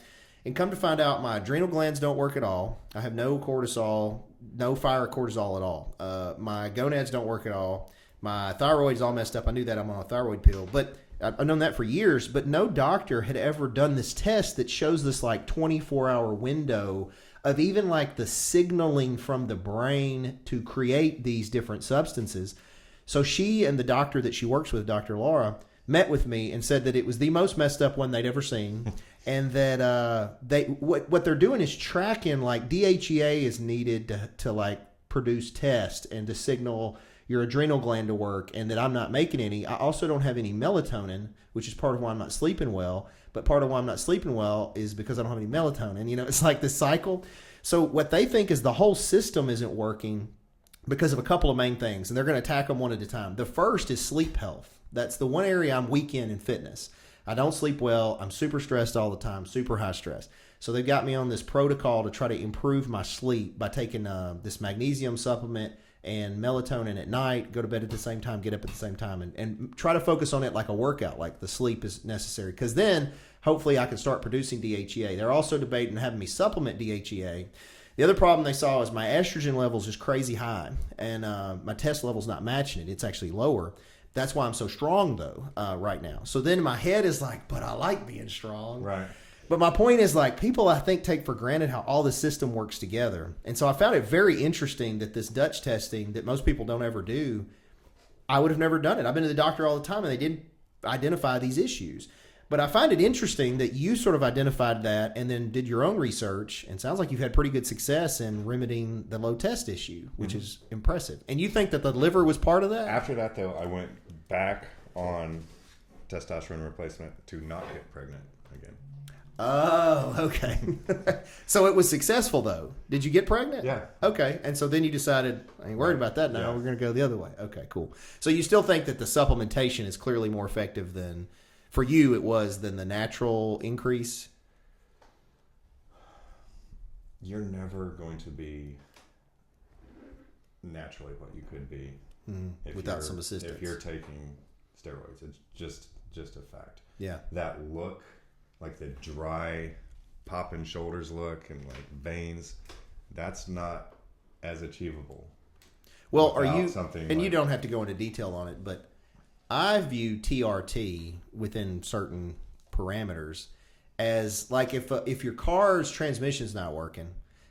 And come to find out, my adrenal glands don't work at all. I have no cortisol, no fire cortisol at all. My gonads don't work at all. My thyroid's all messed up. I knew that. I'm on a thyroid pill. But I've known that for years, but no doctor had ever done this test that shows this like 24-hour window of even like the signaling from the brain to create these different substances. So she and the doctor that she works with, Dr. Laura, met with me and said that it was the most messed up one they'd ever seen, and that what they're doing is tracking, like, DHEA is needed to like produce test and to signal your adrenal gland to work, and that I'm not making any. I also don't have any melatonin, which is part of why I'm not sleeping well. But part of why I'm not sleeping well is because I don't have any melatonin. You know, it's like this cycle. So what they think is the whole system isn't working because of a couple of main things, and they're going to attack them one at a time. The first is sleep health. That's the one area I'm weak in fitness. I don't sleep well. I'm super stressed all the time, super high stress. So they've got me on this protocol to try to improve my sleep by taking this magnesium supplement and melatonin at night, go to bed at the same time, get up at the same time, and try to focus on it like a workout, like the sleep is necessary. Because then hopefully I can start producing DHEA. They're also debating having me supplement DHEA. The other problem they saw is my estrogen levels is crazy high, and my test level's not matching it. It's actually lower. That's why I'm so strong, though, right now. So then my head is like, but I like being strong. Right. But my point is, like, people, I think, take for granted how all the system works together. And so I found it very interesting that this Dutch testing that most people don't ever do, I would have never done it. I've been to the doctor all the time, and they did identify these issues. But I find it interesting that you sort of identified that and then did your own research, and sounds like you've had pretty good success in remedying the low test issue, which is impressive. And you think that the liver was part of that? After that, though, I went back on testosterone replacement to not get pregnant again. Oh, okay. So it was successful, though. Did you get pregnant? Yeah. Okay. And so then you decided, I ain't worried about that now. Yeah. We're going to go the other way. Okay, cool. So you still think that the supplementation is clearly more effective than, for you, it was, than the natural increase? You're never going to be naturally what you could be without some assistance. If you're taking steroids. It's just a fact. Yeah. That look, like the dry popping shoulders look and like veins, that's not as achievable. Well, are you, and like, you don't have to go into detail on it, but I view TRT within certain parameters as like if your car's transmission's not working,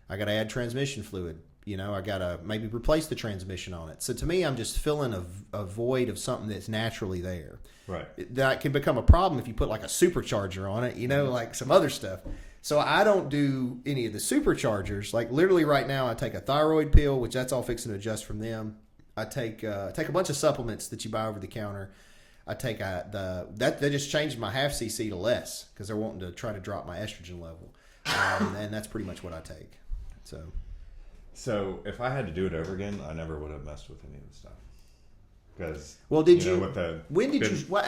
I got to add transmission fluid. You know, I got to maybe replace the transmission on it. So to me, I'm just filling a void of something that's naturally there. Right. That can become a problem if you put like a supercharger on it, you know, like some other stuff. So I don't do any of the superchargers. Like literally right now, I take a thyroid pill, which that's all fixing to adjust from them. I take a bunch of supplements that you buy over the counter. I take that just changed my half cc to less because they're wanting to try to drop my estrogen level, and that's pretty much what I take. So if I had to do it over again, I never would have messed with any of the stuff. Because what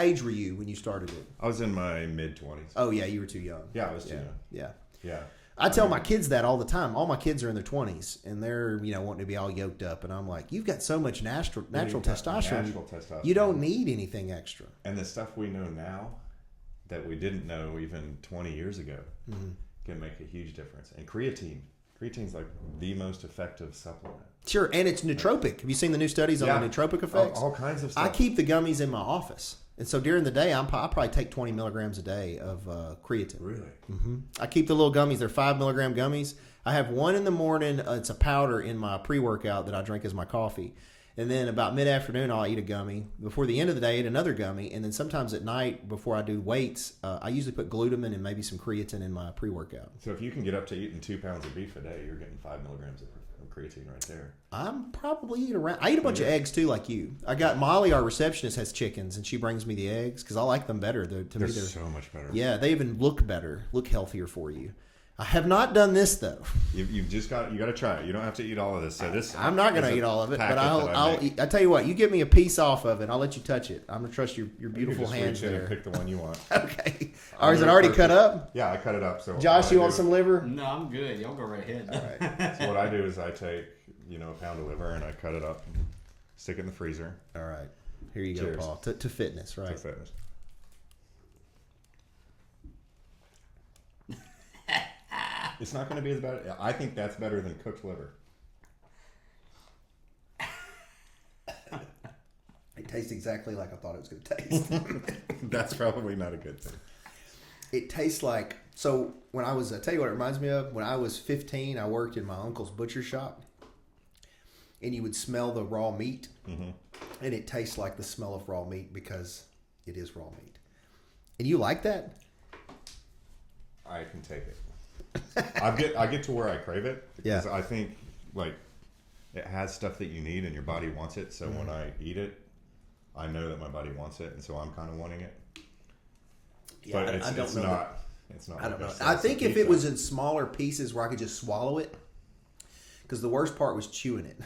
age were you when you started it? I was in my mid-20s. Oh yeah, you were too young. Yeah, I was too young. Yeah. I tell my kids that all the time. All my kids are in their 20s, and they're wanting to be all yoked up, and I'm like, you've got so much natural testosterone. Natural testosterone. You don't need anything extra. And the stuff we know now that we didn't know even 20 years ago can make a huge difference. And creatine's like the most effective supplement. Sure, and it's nootropic. Have you seen the new studies on the nootropic effects? All kinds of stuff. I keep the gummies in my office. And so during the day, I probably take 20 milligrams a day of creatine. Really? Mm-hmm. I keep the little gummies. They're 5 milligram gummies. I have one in the morning. It's a powder in my pre-workout that I drink as my coffee. And then about mid-afternoon, I'll eat a gummy. Before the end of the day, I eat another gummy. And then sometimes at night, before I do weights, I usually put glutamine and maybe some creatine in my pre-workout. So if you can get up to eating 2 pounds of beef a day, you're getting 5 milligrams of creatine right there. I'm probably eating around. I eat a bunch of eggs too, like you. I got Molly, our receptionist, has chickens, and she brings me the eggs because I like them better. They're so much better. Yeah, they even look better, look healthier for you. I have not done this though. You've just got to try it. You don't have to eat all of this. So I'm not going to eat all of it, but I'll eat. I tell you what, you give me a piece off of it, I'll let you touch it. I'm going to trust your beautiful hands there. And pick the one you want. Okay. Or is it already cut up? Yeah, I cut it up. So Josh, you want some liver? No, I'm good. Y'all go right ahead. All right. So what I do is I take a pound of liver and I cut it up, and stick it in the freezer. All right. Here you go, Paul. To fitness, right? To fitness. It's not going to be as bad. I think that's better than cooked liver. tastes exactly like I thought it was going to taste. That's probably not a good thing. It tastes like, so when I was, I tell you what it reminds me of, when I was 15, I worked in my uncle's butcher shop, and you would smell the raw meat, and it tastes like the smell of raw meat because it is raw meat. And you like that? I can take it. I get to where I crave it because I think like it has stuff that you need and your body wants it. So when I eat it, I know that my body wants it, and so I'm kind of wanting it. Yeah, but I don't know. It's not. I don't know. I think if it was in smaller pieces where I could just swallow it, because the worst part was chewing it,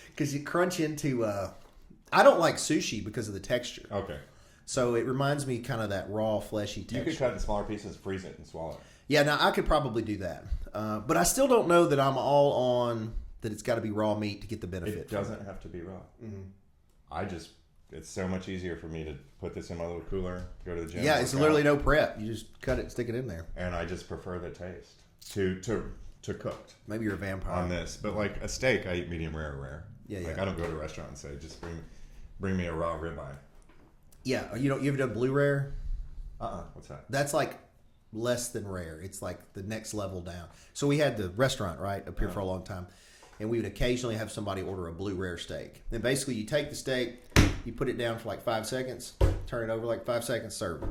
because you crunch into. I don't like sushi because of the texture. Okay. So it reminds me kind of that raw, fleshy texture. You could cut it in smaller pieces, freeze it, and swallow it. Yeah, now I could probably do that, but I still don't know that I'm all on that. It's got to be raw meat to get the benefit. It doesn't have to be raw. It's so much easier for me to put this in my little cooler, go to the gym. Yeah, it's literally no prep. You just cut it, stick it in there. And I just prefer the taste to cooked. Maybe you're a vampire on this, but like a steak, I eat medium rare or rare. Yeah, Like yeah. I don't go to a restaurant and say, just bring me a raw ribeye. Yeah, you ever done blue rare? What's that? That's like less than rare. It's like the next level down. So we had the restaurant right up here for a long time, and we would occasionally have somebody order a blue rare steak. And basically, you take the steak, you put it down for like 5 seconds, turn it over like 5 seconds, serve it.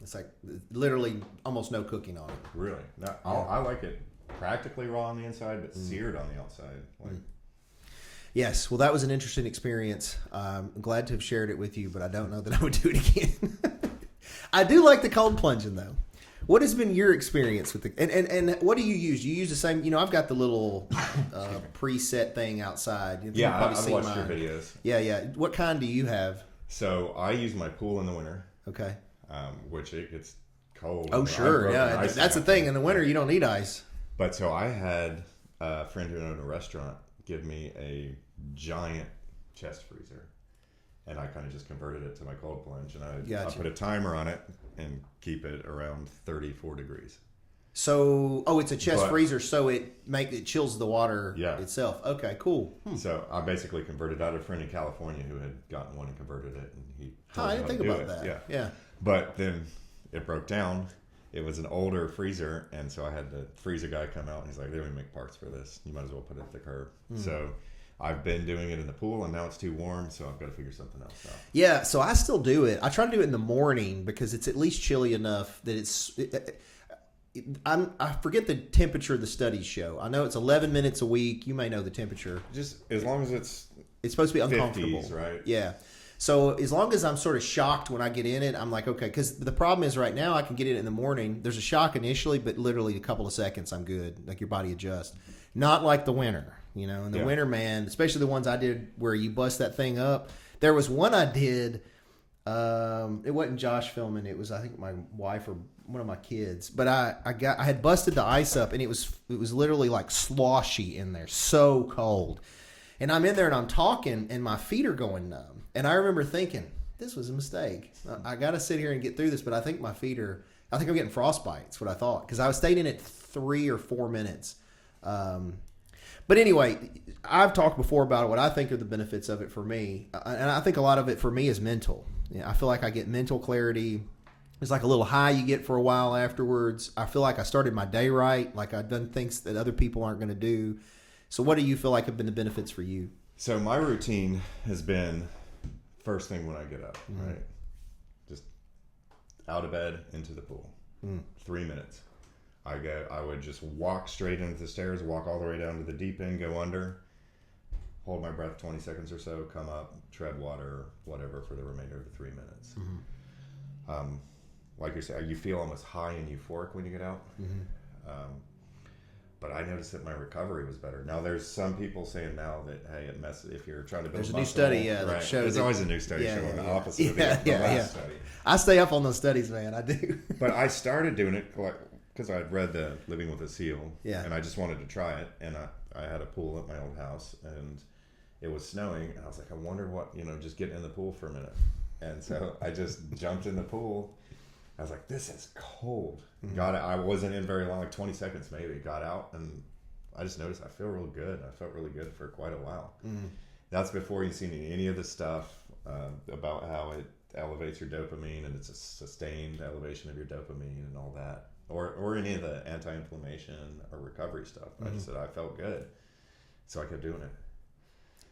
It's like literally almost no cooking on it. Really? No, I like it practically raw on the inside, but seared on the outside. Like, Yes, well, that was an interesting experience. I'm glad to have shared it with you, but I don't know that I would do it again. I do like the cold plunging, though. What has been your experience with the and what do you use? You use the same? I've got the little preset thing outside. You've yeah, probably I've seen watched mine. your videos. Yeah. What kind do you have? So I use my pool in the winter, Okay. which it gets cold. Oh, sure. Yeah, that's the thing. In the winter, you don't need ice. But so I had a friend who owned a restaurant give me a giant chest freezer, and I kind of just converted it to my cold plunge, and I put a timer on it and keep it around 34 degrees. So, it's a chest freezer, so it chills the water itself. Okay, cool. So I basically converted. I had a friend in California who had gotten one and converted it, and he told I me didn't how think to do about it. that. Yeah. But then it broke down. It was an older freezer, and so I had the freezer guy come out, and he's like, they don't even make parts for this. You might as well put it at the curb. So I've been doing it in the pool, and now it's too warm, so I've got to figure something else out. Yeah, so I still do it. I try to do it in the morning because it's at least chilly enough that I forget the temperature the studies show. I know it's 11 minutes a week. You may know the temperature. Just as long as it's supposed to be uncomfortable. 50s, right? Yeah. So as long as I'm sort of shocked when I get in it, I'm like, okay. Because the problem is right now I can get in it in the morning. There's a shock initially, but literally a couple of seconds I'm good. Like your body adjusts. Not like the winter. In the winter, man, especially the ones I did where you bust that thing up. There was one I did. It wasn't Josh filming. It was, I think, my wife or one of my kids. But I had busted the ice up, and it was literally like sloshy in there, so cold. And I'm in there and I'm talking, and my feet are going numb. And I remember thinking, this was a mistake. I got to sit here and get through this, but I think my feet are. I think I'm getting frostbite. That's what I thought, because I was staying in it 3 or 4 minutes. But anyway, I've talked before about what I think are the benefits of it for me, and I think a lot of it for me is mental. I feel like I get mental clarity. It's like a little high you get for a while afterwards. I feel like I started my day right, like I've done things that other people aren't going to do. So what do you feel like have been the benefits for you? So my routine has been first thing when I get up, right? Just out of bed, into the pool. 3 minutes. I would just walk straight into the stairs, walk all the way down to the deep end, go under, hold my breath 20 seconds or so, come up, tread water, whatever, for the remainder of the 3 minutes. Like you said, you feel almost high and euphoric when you get out. But I noticed that my recovery was better. Now, there's some people saying now that, hey, it messes if you're trying to build There's a muscle. new study, right. that shows There's always a new study showing the opposite of the last study. I stay up on those studies, man. I do. But I started doing it because I'd read the Living with a Seal, and I just wanted to try it. And I had a pool at my old house, and it was snowing, and I was like, I wonder what, just getting in the pool for a minute. And so I just jumped in the pool. I was like, this is cold. Got it. I wasn't in very long, like 20 seconds maybe. Got out, and I just noticed I feel real good. I felt really good for quite a while. That's before you've seen any of the stuff about how it elevates your dopamine and it's a sustained elevation of your dopamine and all that, or any of the anti-inflammation or recovery stuff. I just said I felt good, so I kept doing it.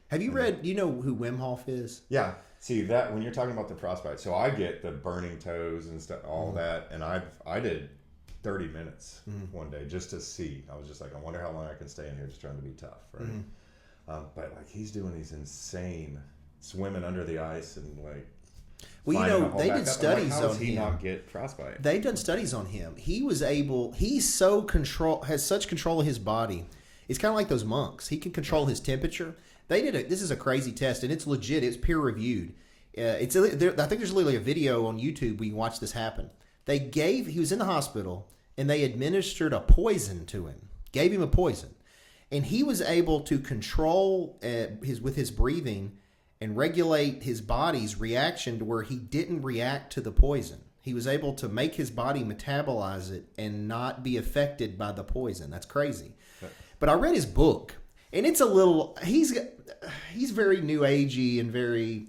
Have you read? Do you know who Wim Hof is? Yeah. See that when you're talking about the frostbite, so I get the burning toes and stuff, all that, and I did 30 minutes one day just to see. I was just like, I wonder how long I can stay in here just trying to be tough, right? But like he's doing these insane swimming under the ice and like. Well, you know, they did studies how on does he him. not get frostbite? They've done studies on him. He was able. He's so has such control of his body. It's kind of like those monks. He can control his temperature. They did this is a crazy test, and it's legit. It's peer reviewed. I think there's literally a video on YouTube where you can watch this happen. He was in the hospital, and they administered a poison to him. Gave him a poison, and he was able to control with his breathing and regulate his body's reaction to where he didn't react to the poison. He was able to make his body metabolize it and not be affected by the poison. That's crazy. But I read his book, and it's a little. He's very new agey and very.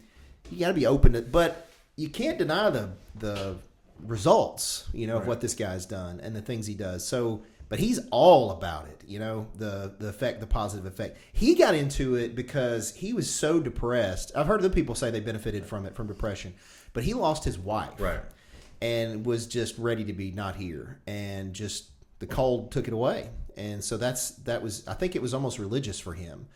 You got to be open to, but you can't deny the results. Of what this guy's done and the things he does. So, but he's all about it. The effect, the positive effect. He got into it because he was so depressed. I've heard other people say they benefited from depression, but he lost his wife, Right. and was just ready to be not here, and just the cold took it away. And so that was I think it was almost religious for him.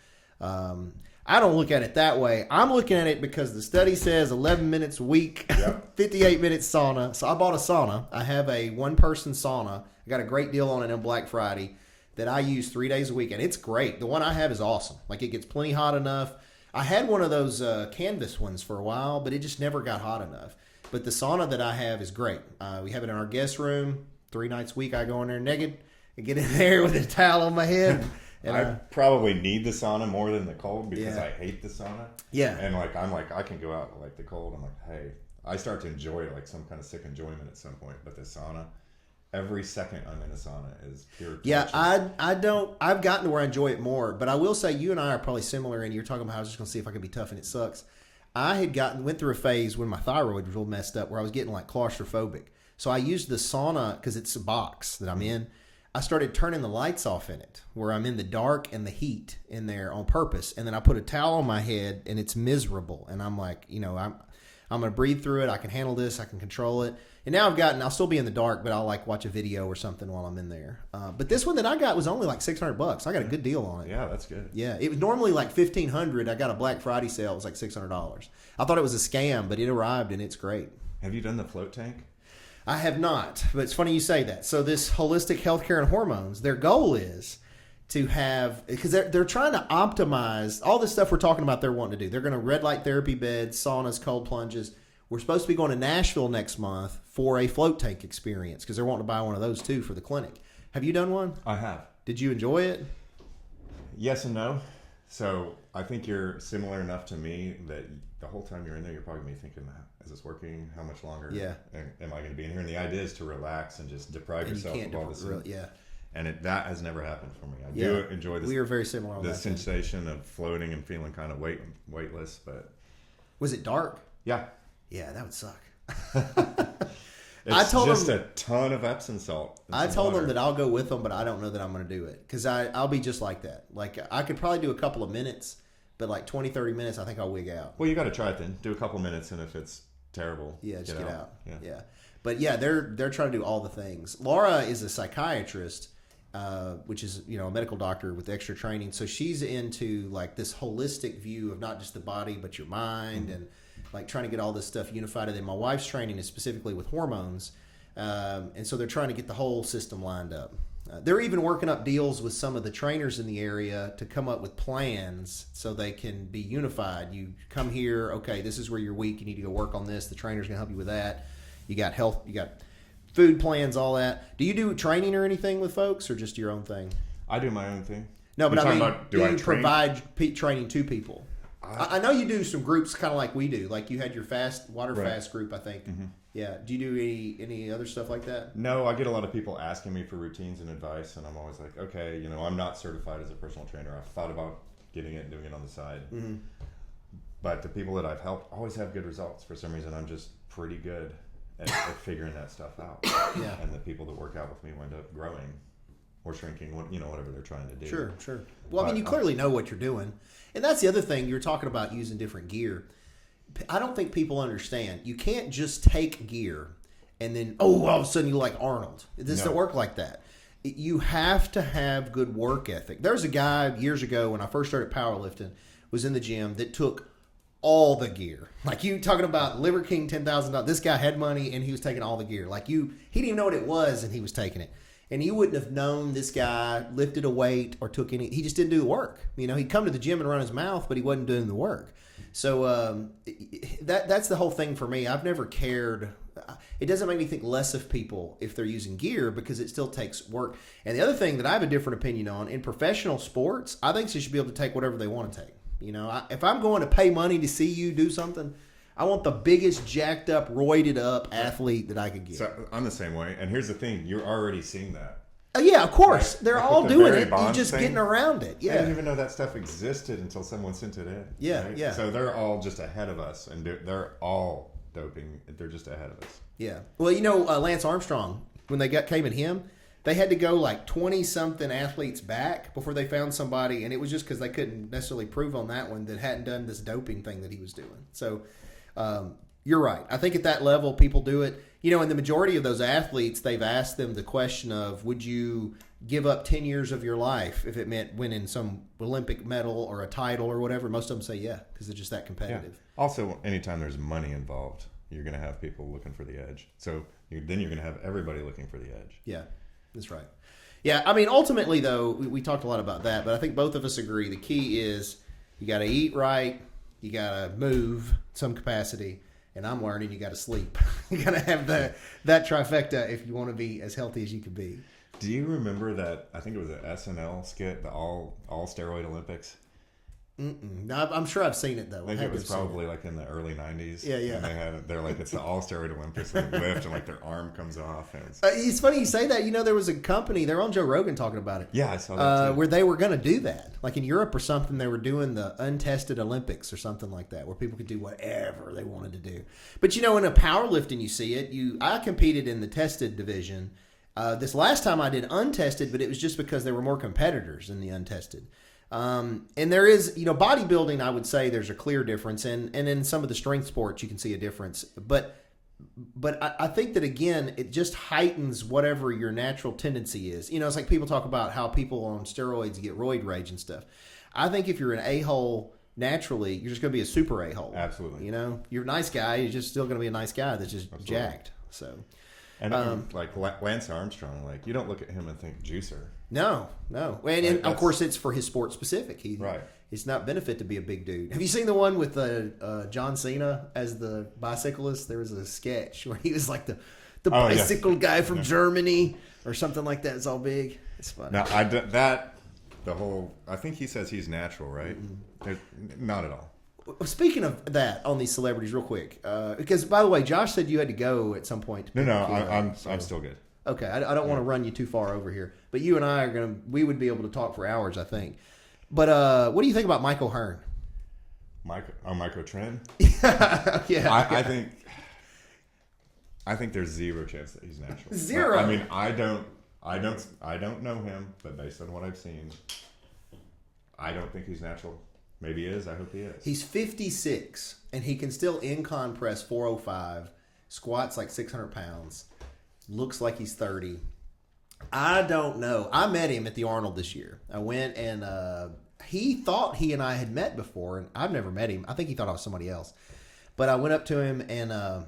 I don't look at it that way. I'm looking at it because the study says 11 minutes a week, 58 minutes sauna. So I bought a sauna. I have a one-person sauna. I got a great deal on it on Black Friday that I use 3 days a week, and it's great. The one I have is awesome. Like, it gets plenty hot enough. I had one of those canvas ones for a while, but it just never got hot enough. But the sauna that I have is great. We have it in our guest room. 3 nights a week I go in there naked and get in there with a towel on my head. And I probably need the sauna more than the cold because Yeah. I hate the sauna. Yeah. And I'm like, I can go out and like the cold. I'm like, hey, I start to enjoy it, like some kind of sick enjoyment at some point. But the sauna, every second I'm in a sauna is pure torture. Yeah, I've gotten to where I enjoy it more. But I will say you and I are probably similar, and you're talking about how I was just going to see if I could be tough, and it sucks. I had went through a phase when my thyroid was real messed up where I was getting like claustrophobic. So I used the sauna because it's a box that I'm in. I started turning the lights off in it where I'm in the dark and the heat in there on purpose. And then I put a towel on my head and it's miserable. And I'm like, I'm going to breathe through it. I can handle this. I can control it. And now I'll still be in the dark, but I'll like watch a video or something while I'm in there. But this one that I got was only like $600. I got a good deal on it. Yeah, that's good. Yeah, it was normally like $1,500. I got a Black Friday sale. It was like $600. I thought it was a scam, but it arrived and it's great. Have you done the float tank? I have not, but it's funny you say that. So this holistic healthcare and hormones, their goal is to have, because they're trying to optimize all this stuff we're talking about they're wanting to do. They're going to red light therapy beds, saunas, cold plunges. We're supposed to be going to Nashville next month for a float tank experience because they're wanting to buy one of those too for the clinic. Have you done one? I have. Did you enjoy it? Yes and no. So I think you're similar enough to me that the whole time you're in there, you're probably going to be thinking, is this working? How much longer am I going to be in here? And the idea is to relax and just deprive yourself of all this. Yeah. And that has never happened for me. I do enjoy this. We are very similar on the that. sensation of floating and feeling kind of weightless. But was it dark? Yeah. Yeah, that would suck. It's told just them, a ton of Epsom salt. I told them that I'll go with them, but I don't know that I'm going to do it because I'll be just like that. Like I could probably do a couple of minutes, but like 20, 30 minutes, I think I'll wig out. Well, you got to try it then. Do a couple minutes, and if it's terrible, just get out. Yeah. But yeah, they're trying to do all the things. Laura is a psychiatrist, which is a medical doctor with extra training. So she's into like this holistic view of not just the body but your mind and like trying to get all this stuff unified. And then my wife's training is specifically with hormones, and so they're trying to get the whole system lined up. They're even working up deals with some of the trainers in the area to come up with plans so they can be unified. You come here, okay, this is where you're weak. You need to go work on this. The trainer's going to help you with that. You got health, you got food plans, all that. Do you do training or anything with folks or just your own thing? I do my own thing. No, but I mean, do I you train? Provide training to people? I know you do some groups kind of like we do. Like you had your water fast group, I think. Mm-hmm. Yeah. Do you do any other stuff like that? No, I get a lot of people asking me for routines and advice, and I'm always like, okay, I'm not certified as a personal trainer. I've thought about getting it and doing it on the side. Mm-hmm. But the people that I've helped always have good results. For some reason, I'm just pretty good at figuring that stuff out. Yeah. And the people that work out with me wind up growing or shrinking, whatever they're trying to do. Sure. Well, I mean, you clearly know what you're doing. And that's the other thing. You're talking about using different gear. I don't think people understand. You can't just take gear and then, all of a sudden you like Arnold. It doesn't work like that. You have to have good work ethic. There's a guy years ago when I first started powerlifting, was in the gym, that took all the gear. Like, you talking about Liver King $10,000. This guy had money and he was taking all the gear. Like, he didn't even know what it was and he was taking it. And you wouldn't have known this guy lifted a weight or took any. He just didn't do the work. He'd come to the gym and run his mouth, but he wasn't doing the work. So that's the whole thing for me. I've never cared. It doesn't make me think less of people if they're using gear, because it still takes work. And the other thing that I have a different opinion on, in professional sports, I think they should be able to take whatever they want to take. If I'm going to pay money to see you do something, I want the biggest jacked up, roided up athlete that I could get. So I'm the same way. And here's the thing. You're already seeing that. Yeah, of course. Right. They're all the doing Barry it. Bonds You're just getting around it. Yeah. I didn't even know that stuff existed until someone sent it in. Yeah, right? yeah. So they're all just ahead of us, and they're all doping. They're just ahead of us. Yeah. Well, Lance Armstrong, when they came at him, they had to go like 20-something athletes back before they found somebody, and it was just because they couldn't necessarily prove on that one that hadn't done this doping thing that he was doing. So you're right. I think at that level, people do it. And the majority of those athletes, they've asked them the question of, would you give up 10 years of your life if it meant winning some Olympic medal or a title or whatever? Most of them say yeah, because they're just that competitive. Yeah. Also, anytime there's money involved, you're going to have people looking for the edge. So then you're going to have everybody looking for the edge. Yeah, that's right. Yeah, I mean, ultimately, though, we talked a lot about that, but I think both of us agree the key is you got to eat right, you got to move some capacity, and I'm learning you got to sleep. You got to have that trifecta if you want to be as healthy as you can be. Do you remember that? I think it was an SNL skit, the all steroid Olympics. No, I'm sure I've seen it though. I think it was probably like in the early '90s. Yeah. And they're like, it's the all steroid Olympics, and they lift, and like their arm comes off. And it's funny you say that. There was a company. They're on Joe Rogan talking about it. Yeah, I saw that too. Where they were going to do that, like in Europe or something. They were doing the untested Olympics or something like that, where people could do whatever they wanted to do. But in a powerlifting, you see it. I competed in the tested division. This last time I did untested, but it was just because there were more competitors in the untested. And there is, bodybuilding, I would say there's a clear difference. And in some of the strength sports, you can see a difference. But I think that, again, it just heightens whatever your natural tendency is. It's like people talk about how people on steroids get roid rage and stuff. I think if you're an a-hole naturally, you're just going to be a super a-hole. Absolutely. You're a nice guy. You're just still going to be a nice guy that's just jacked. So. And like Lance Armstrong, like you don't look at him and think juicer. No. And of course, it's for his sport specific. Right. It's not benefit to be a big dude. Have you seen the one with John Cena as the bicyclist? There was a sketch where he was like the bicycle guy from Germany or something like that. It's all big. It's funny. Now, I think he says he's natural, right? Mm-hmm. Not at all. Speaking of that, on these celebrities, real quick, because by the way, Josh said you had to go at some point. I'm still good. Okay, I don't want to run you too far over here, but you and I we would be able to talk for hours, I think. But what do you think about Michael Hearn? Michael Trent? Yeah. I think there's zero chance that he's natural. Zero. I mean, I don't know him, but based on what I've seen, I don't think he's natural. Maybe he is. I hope he is. He's 56, and he can still incline press 405, squats like 600 pounds, looks like he's 30. I don't know. I met him at the Arnold this year. I went and he thought he and I had met before, and I've never met him. I think he thought I was somebody else. But I went up to him, and I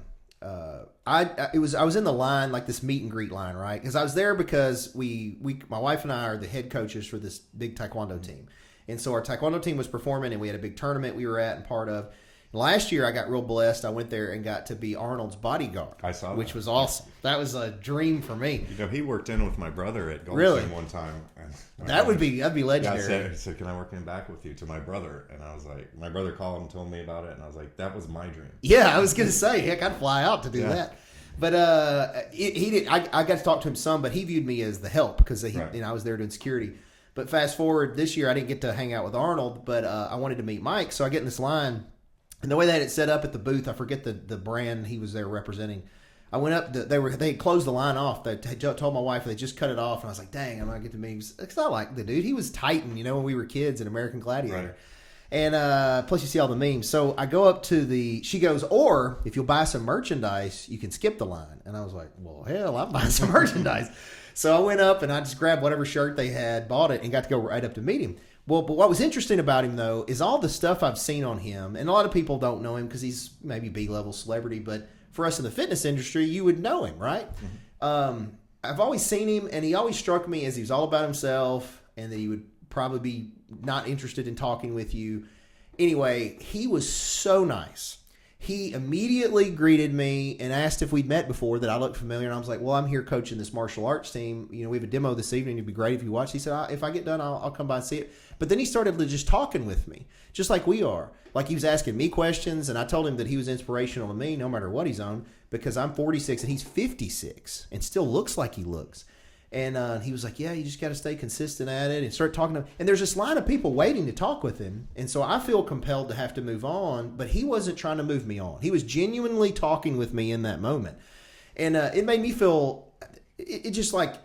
was in the line, like this meet and greet line, right? Because I was there because my wife and I are the head coaches for this big taekwondo team. And so our taekwondo team was performing, and we had a big tournament we were at and part of. Last year, I got real blessed. I went there and got to be Arnold's bodyguard. I saw that. Which was awesome. That was a dream for me. He worked in with my brother at Golden one time. That'd be legendary. Yeah, he said, can I work in back with you, to my brother? And I was like, my brother called and told me about it, and I was like, that was my dream. Yeah, I was going to say, heck, I'd fly out to do that. But he did. I got to talk to him some, but he viewed me as the help because I was there doing security. But fast forward this year, I didn't get to hang out with Arnold, but I wanted to meet Mike. So I get in this line, And the way they had it set up at the booth, I forget the brand he was there representing. I went up. They had closed the line off. They told my wife they just cut it off, and I was like, "Dang, I'm not get to meet him." It's not like the dude. He was Titan, when we were kids in American Gladiator. Right. And plus, you see all the memes. So I go up to the. She goes, "Or if you'll buy some merchandise, you can skip the line." And I was like, "Well, hell, I'm buying some merchandise." So I went up and I just grabbed whatever shirt they had, bought it, and got to go right up to meet him. Well, but what was interesting about him, though, is all the stuff I've seen on him. And a lot of people don't know him because he's maybe B-level celebrity. But for us in the fitness industry, you would know him, right? Mm-hmm. I've always seen him, and he always struck me as he was all about himself and that he would probably be not interested in talking with you. Anyway, he was so nice. He immediately greeted me and asked if we'd met before, that I looked familiar. And I was like, well, I'm here coaching this martial arts team. We have a demo this evening. It'd be great if you watch. He said, if I get done, I'll come by and see it. But then he started just talking with me, just like we are. Like he was asking me questions, and I told him that he was inspirational to me no matter what he's on, because I'm 46 and he's 56 and still looks like he looks. And he was like, yeah, you just got to stay consistent at it and start talking to him. And there's this line of people waiting to talk with him. And so I feel compelled to have to move on, but he wasn't trying to move me on. He was genuinely talking with me in that moment. And it made me feel, it just like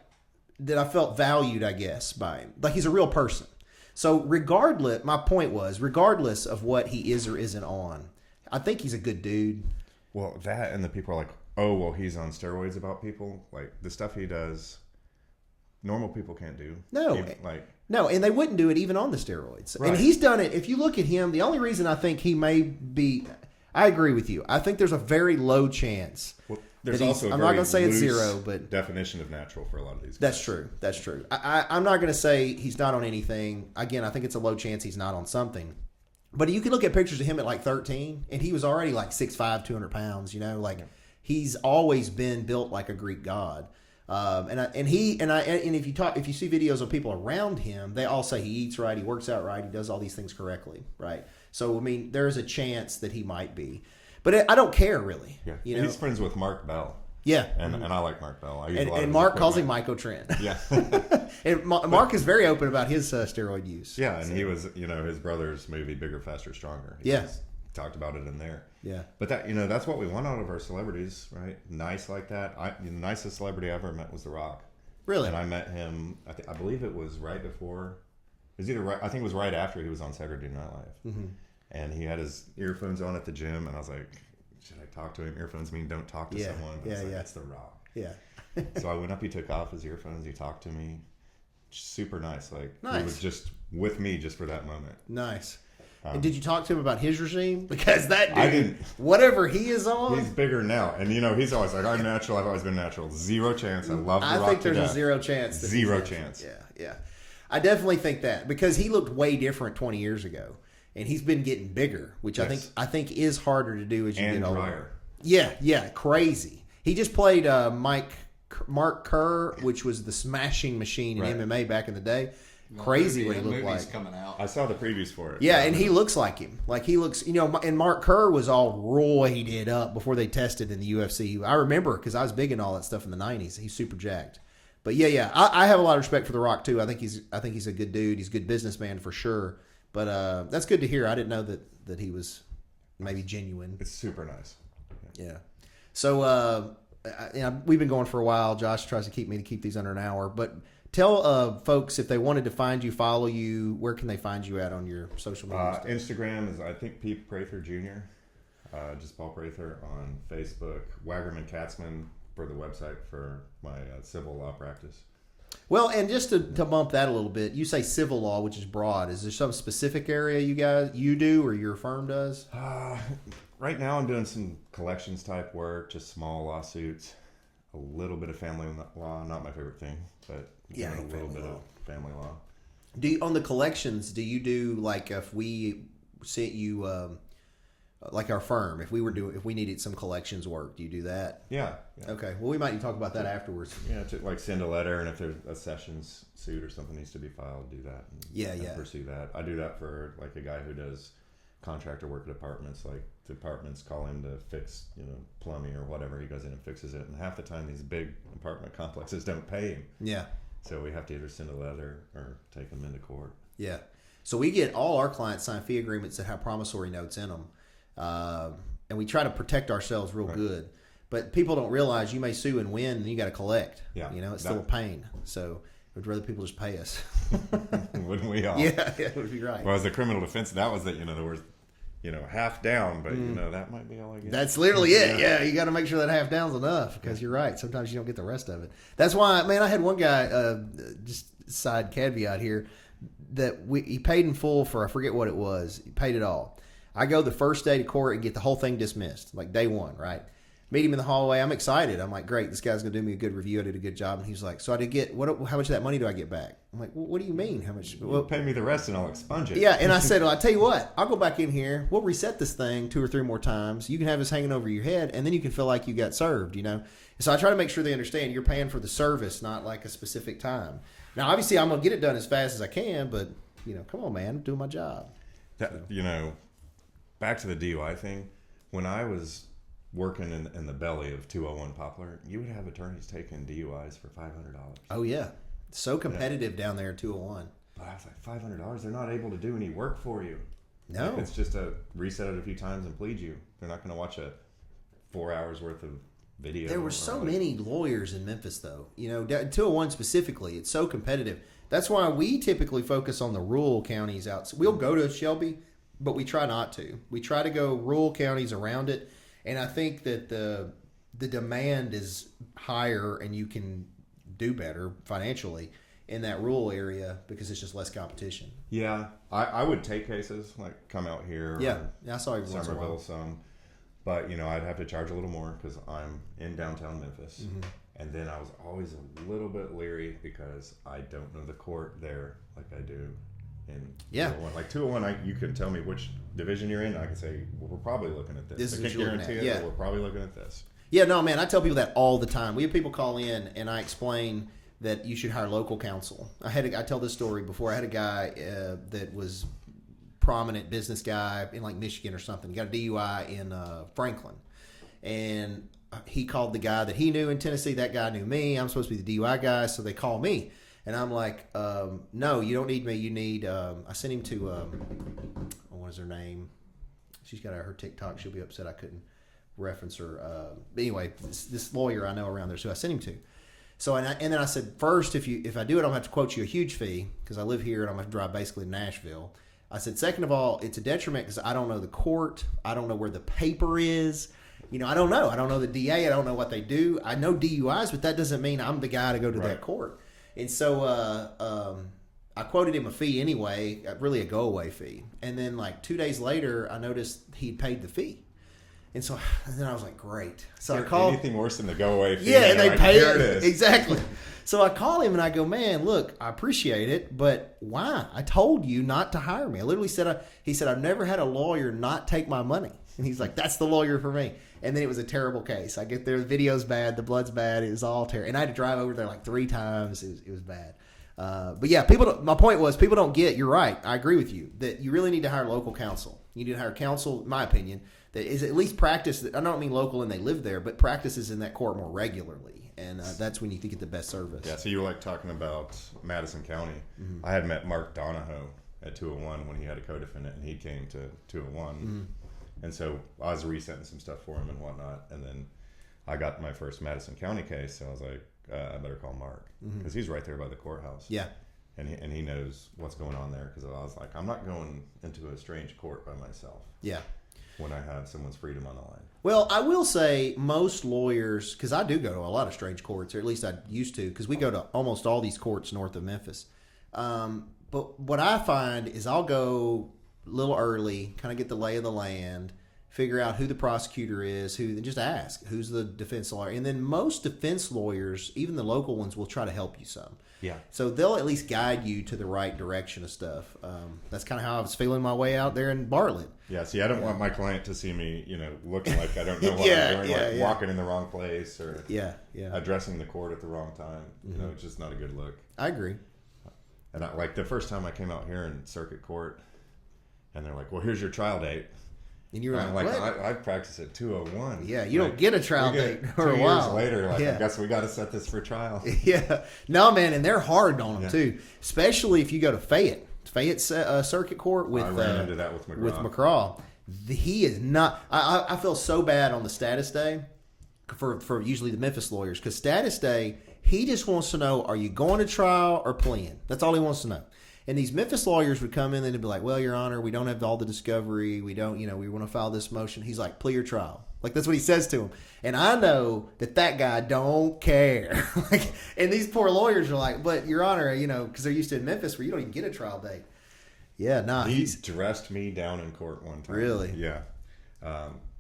that I felt valued, I guess, by him. Like he's a real person. So my point was, regardless of what he is or isn't on, I think he's a good dude. Well, that and the people are like, oh, well, he's on steroids about people. Like the stuff he does, normal people can't do. No, and they wouldn't do it even on the steroids. Right. And he's done it. If you look at him, the only reason I think he may be, I agree with you. I think there's a very low chance. Well, there's also I'm not going to say it's zero, but definition of natural for a lot of these guys. That's true. That's true. I'm not going to say he's not on anything. Again, I think it's a low chance he's not on something. But you can look at pictures of him at like 13, and he was already like 6'5", 200 pounds. He's always been built like a Greek god. And if you see videos of people around him, they all say he eats right, he works out right, he does all these things correctly, right? So I mean, there is a chance that he might be, but I don't care really. Yeah, he's friends with Mark Bell. Yeah, and I like Mark Bell. And Mark calls him Michael Trent. Yeah, and Mark is very open about his steroid use. Yeah, and he was, his brother's movie Bigger, Faster, Stronger. He talked about it in there. Yeah, but that that's what we want out of our celebrities, right? Nice like that. The nicest celebrity I ever met was The Rock. Really? And I met him. I believe it was right before. It was either right. I think it was right after he was on Saturday Night Live. Mm-hmm. And he had his earphones on at the gym, and I was like, should I talk to him? Earphones mean don't talk to someone. But it's The Rock. Yeah. So I went up. He took off his earphones. He talked to me. Super nice. Nice. He was just with me just for that moment. Nice. And did you talk to him about his regime? Because that dude, I didn't. Whatever he is on, he's bigger now. And he's always like, I'm natural. I've always been natural. Zero chance. I love The Rock. I think there's a zero chance. Zero chance. Yeah. I definitely think that, because he looked way different 20 years ago, and he's been getting bigger, which I think is harder to do as you get older. Drier. Yeah, crazy. He just played Mark Kerr, which was the smashing machine in MMA back in the day. Crazy what he looked like. Coming out. I saw the previews for it. Yeah, and he looks like him. Like he looks, and Mark Kerr was all roided up before they tested in the UFC. I remember because I was big in all that stuff in the 90s. He's super jacked. But yeah, I have a lot of respect for The Rock too. I think he's a good dude. He's a good businessman for sure. But that's good to hear. I didn't know that he was maybe genuine. It's super nice. Yeah. So we've been going for a while. Josh tries to keep these under an hour, but tell folks, if they wanted to find you, follow you, where can they find you at on your social media? Instagram is, I think, Pete Prather Jr. Just Paul Prather. On Facebook, Waggerman Katzman for the website for my civil law practice. Well, and just to bump that a little bit, you say civil law, which is broad. Is there some specific area you do or your firm does? Right now I'm doing some collections type work, just small lawsuits, a little bit of family law, not my favorite thing, but a little bit of family law. On the collections, do you do, like, if we sent you like our firm, if we needed some collections work, do you do that? Yeah. Okay. Well, we might talk about that afterwards. Yeah, to like send a letter, and if there's a sessions suit or something needs to be filed, do that. And pursue that. I do that for like a guy who does contractor work at apartments. Like departments call him to fix, plumbing or whatever. He goes in and fixes it, and half the time these big apartment complexes don't pay him. Yeah. So we have to either send a letter or take them into court. Yeah. So we get all our clients sign fee agreements that have promissory notes in them. and we try to protect ourselves real good. But people don't realize you may sue and win, and you got to collect. Yeah, it's still a pain. So we'd rather people just pay us. Wouldn't we all? Yeah, it would be right. Well, as a criminal defense, that was that. There was, half down, but that might be all I get. That's literally it. Yeah, you got to make sure that half down's enough because you're right. Sometimes you don't get the rest of it. That's why, man, I had one guy. Just side caveat here, that he paid in full for, I forget what it was. He paid it all. I go the first day to court and get the whole thing dismissed, like day one, right? Meet him in the hallway. I'm excited. I'm like, great, this guy's going to do me a good review. I did a good job. And he's like, so I did get, how much of that money do I get back? I'm like, well, what do you mean? How much? Well, pay me the rest and I'll expunge it. Yeah, and I said, well, I tell you what, I'll go back in here. We'll reset this thing 2 or 3 more times. You can have this hanging over your head, and then you can feel like you got served, So I try to make sure they understand you're paying for the service, not like a specific time. Now, obviously, I'm going to get it done as fast as I can, but, come on, man, I'm doing my job. Back to the DUI thing. When I was working in the belly of 201 Poplar, you would have attorneys taking DUIs for $500. Oh, yeah. So competitive down there at 201. But I was like, $500? They're not able to do any work for you. No. Like, it's just a reset it a few times and plead you. They're not going to watch 4 hours worth of video. There were so many lawyers in Memphis, though. 201 specifically, it's so competitive. That's why we typically focus on the rural counties out. We'll go to Shelby, but we try not to. We try to go rural counties around it. And I think that the demand is higher and you can do better financially in that rural area because it's just less competition. Yeah. I would take cases, like come out here. Yeah. I saw you once in a Somerville while. some. But, I'd have to charge a little more because I'm in downtown Memphis. Mm-hmm. And then I was always a little bit leery because I don't know the court there like I do in 201. Like 201, you can tell me which division you're in. I can say, well, we're probably looking at this. This is I what can't you're looking guarantee at. it, Yeah. but we're probably looking at this. Yeah, no, man, I tell people that all the time. We have people call in, and I explain that you should hire local counsel. I tell this story before. I had a guy that was prominent business guy in like Michigan or something. He got a DUI in Franklin, and he called the guy that he knew in Tennessee. That guy knew me. I'm supposed to be the DUI guy, so they call me. And I'm like, no, you don't need me. You need, I sent him to, what is her name? She's got her TikTok. She'll be upset I couldn't reference her. But anyway, this lawyer I know around there, so I sent him to. So, and then I said, first, if I do it, I'm going to have to quote you a huge fee because I live here and I'm going to drive basically to Nashville. I said, second of all, it's a detriment because I don't know the court. I don't know where the paper is. I don't know. I don't know the DA. I don't know what they do. I know DUIs, but that doesn't mean I'm the guy to go to that court. And so I quoted him a fee anyway, really a go-away fee. And then like 2 days later, I noticed he'd paid the fee. And so then I was like, great. So I called. Anything worse than the go-away fee. Yeah, and they paid here it. it is. Exactly. So I call him and I go, man, look, I appreciate it, but why? I told you not to hire me. I literally said, he said, I've never had a lawyer not take my money. And he's like, that's the lawyer for me. And then it was a terrible case. I get there, the video's bad, the blood's bad. It was all terrible. And I had to drive over there like 3 times. It was bad. But yeah, my point was people don't get, you're right. I agree with you that you really need to hire local counsel. You need to hire counsel, in my opinion, that is at least practice. I don't mean local and they live there, but practices in that court more regularly. And that's when you get the best service. Yeah, so you were like talking about Madison County. Mm-hmm. I had met Mark Donahoe at 201 when he had a co-defendant and he came to 201. Mm-hmm. And so I was resetting some stuff for him and whatnot. And then I got my first Madison County case. So I was like, I better call Mark because he's right there by the courthouse. Yeah. And he knows what's going on there because I was like, I'm not going into a strange court by myself. Yeah. When I have someone's freedom on the line. Well, I will say most lawyers, because I do go to a lot of strange courts, or at least I used to, because we go to almost all these courts north of Memphis. But what I find is I'll go a little early, kind of get the lay of the land, figure out who the prosecutor is, and just ask who's the defense lawyer. And then most defense lawyers, even the local ones, will try to help you some. Yeah. So they'll at least guide you to the right direction of stuff. That's kind of how I was feeling my way out there in Bartlett. Yeah. See, I don't want my client to see me, looking like I don't know what I'm doing, walking in the wrong place or addressing the court at the wrong time. Mm-hmm. It's just not a good look. I agree. And like the first time I came out here in circuit court, and they're like, "Well, here's your trial date." And you were like, I've practiced at 201. Yeah, you don't get a trial date for a while. 2 years later, I guess we got to set this for trial. Yeah. No, man, and they're hard on them, too. Especially if you go to Fayette Circuit Court with... I ran into that with McGraw. He is not. I feel so bad on the status day for usually the Memphis lawyers, because status day, he just wants to know, are you going to trial or pleading? That's all he wants to know. And these Memphis lawyers would come in and they'd be like, well, Your Honor, we don't have all the discovery. We don't, we want to file this motion. He's like, plea or trial. Like, that's what he says to him. And I know that guy don't care. Like, and these poor lawyers are like, but Your Honor, because they're used to in Memphis where you don't even get a trial date. Yeah, nah. He dressed me down in court one time. Really? Yeah.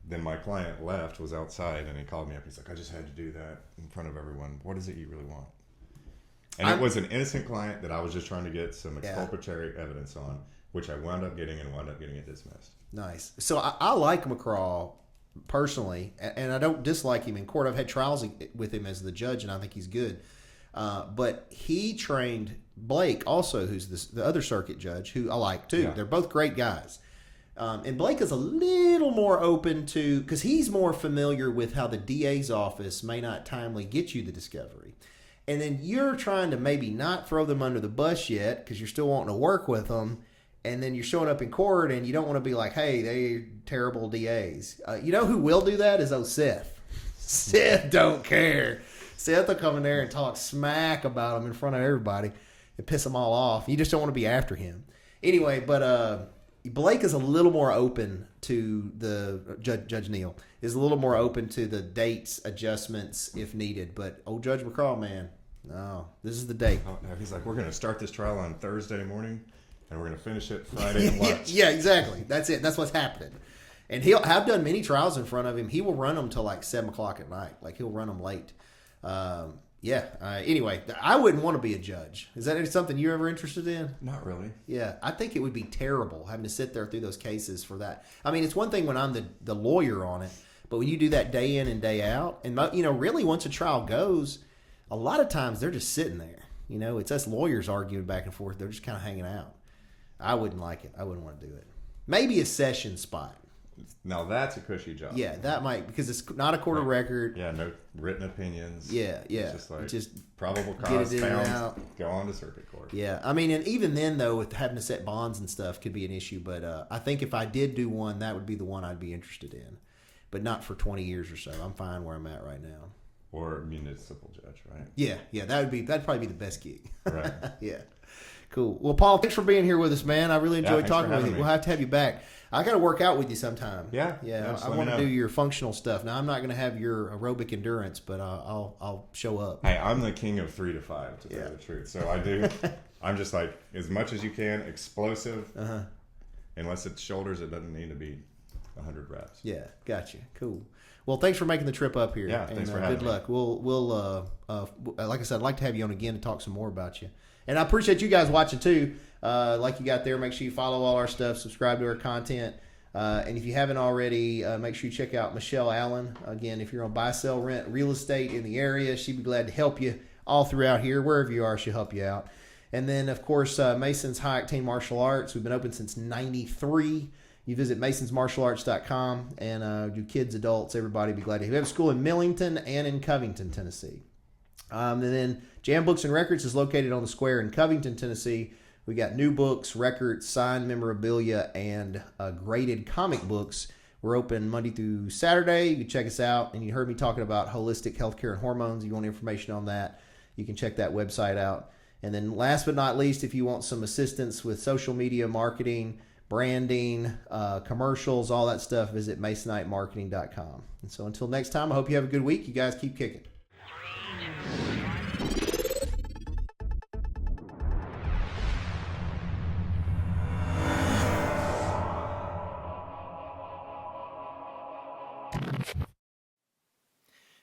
Then my client left, was outside, and he called me up. He's like, I just had to do that in front of everyone. What is it you really want? And it was an innocent client that I was just trying to get some exculpatory evidence on, which I wound up getting and wound up getting it dismissed. Nice. So I like McCraw personally, and I don't dislike him in court. I've had trials with him as the judge, and I think he's good. But he trained Blake also, who's the other circuit judge, who I like too. Yeah. They're both great guys. And Blake is a little more open to, because he's more familiar with how the DA's office may not timely get you the discovery. And then you're trying to maybe not throw them under the bus yet because you're still wanting to work with them. And then you're showing up in court and you don't want to be like, hey, they're terrible DAs. You know who will do that is Seth. Seth don't care. Seth will come in there and talk smack about them in front of everybody and piss them all off. You just don't want to be after him. Anyway, but Blake is a little more open to the Judge Neal is a little more open to the dates adjustments if needed. But old Judge McCraw, man, no, this is the date. Oh, no, he's like, we're going to start this trial on Thursday morning, and we're going to finish it Friday at lunch. Yeah, exactly. That's it. That's what's happening. And I've done many trials in front of him. He will run them till like 7 o'clock at night. Like he'll run them late. Anyway, I wouldn't want to be a judge. Is that something you're ever interested in? Not really. Yeah, I think it would be terrible having to sit there through those cases for that. I mean, it's one thing when I'm the lawyer on it, but when you do that day in and day out, and really once a trial goes, a lot of times they're just sitting there. It's us lawyers arguing back and forth. They're just kind of hanging out. I wouldn't like it. I wouldn't want to do it. Maybe a session spot. Now that's a cushy job. Yeah, that might, because it's not a court of record. Yeah, no written opinions. Yeah. It's just probable cause found. Go on to circuit court. Yeah, I mean, and even then though, with having to set bonds and stuff could be an issue. But I think if I did do one, that would be the one I'd be interested in. But not for 20 years or so. I'm fine where I'm at right now. Or municipal judge, right? Yeah, that'd probably be the best gig. Right. Yeah. Cool. Well, Paul, thanks for being here with us, man. I really enjoyed talking with you. We'll have to have you back. I got to work out with you sometime. Yeah. I want to do your functional stuff. Now, I'm not going to have your aerobic endurance, but I'll show up. Hey, I'm the king of 3 to 5, to tell the truth. So I do. I'm just like, as much as you can, explosive. Unless it's shoulders, it doesn't need to be 100 reps. Yeah, gotcha. Cool. Well, thanks for making the trip up here. Yeah, thanks for having me. Good luck. We'll like I said, I'd like to have you on again to talk some more about you. And I appreciate you guys watching too. Like you got there, make sure you follow all our stuff, subscribe to our content. And if you haven't already, make sure you check out Michelle Allen. Again, if you're on buy, sell, rent, real estate in the area, she'd be glad to help you all throughout here. Wherever you are, she'll help you out. And then, of course, Mason's High Octane Martial Arts. We've been open since '93. You visit masonsmartialarts.com and do kids, adults, everybody be glad to. We have a school in Millington and in Covington, Tennessee. And then Jam Books and Records is located on the square in Covington, Tennessee. We got new books, records, signed memorabilia, and graded comic books. We're open Monday through Saturday. You can check us out. And you heard me talking about holistic healthcare and hormones. If you want information on that, you can check that website out. And then last but not least, if you want some assistance with social media marketing, branding, commercials, all that stuff, visit masonitemarketing.com. And so until next time, I hope you have a good week. You guys keep kicking.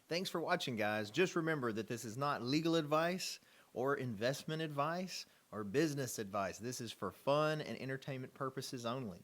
Thanks for watching, guys. Just remember that this is not legal advice or investment advice or business advice. This is for fun and entertainment purposes only.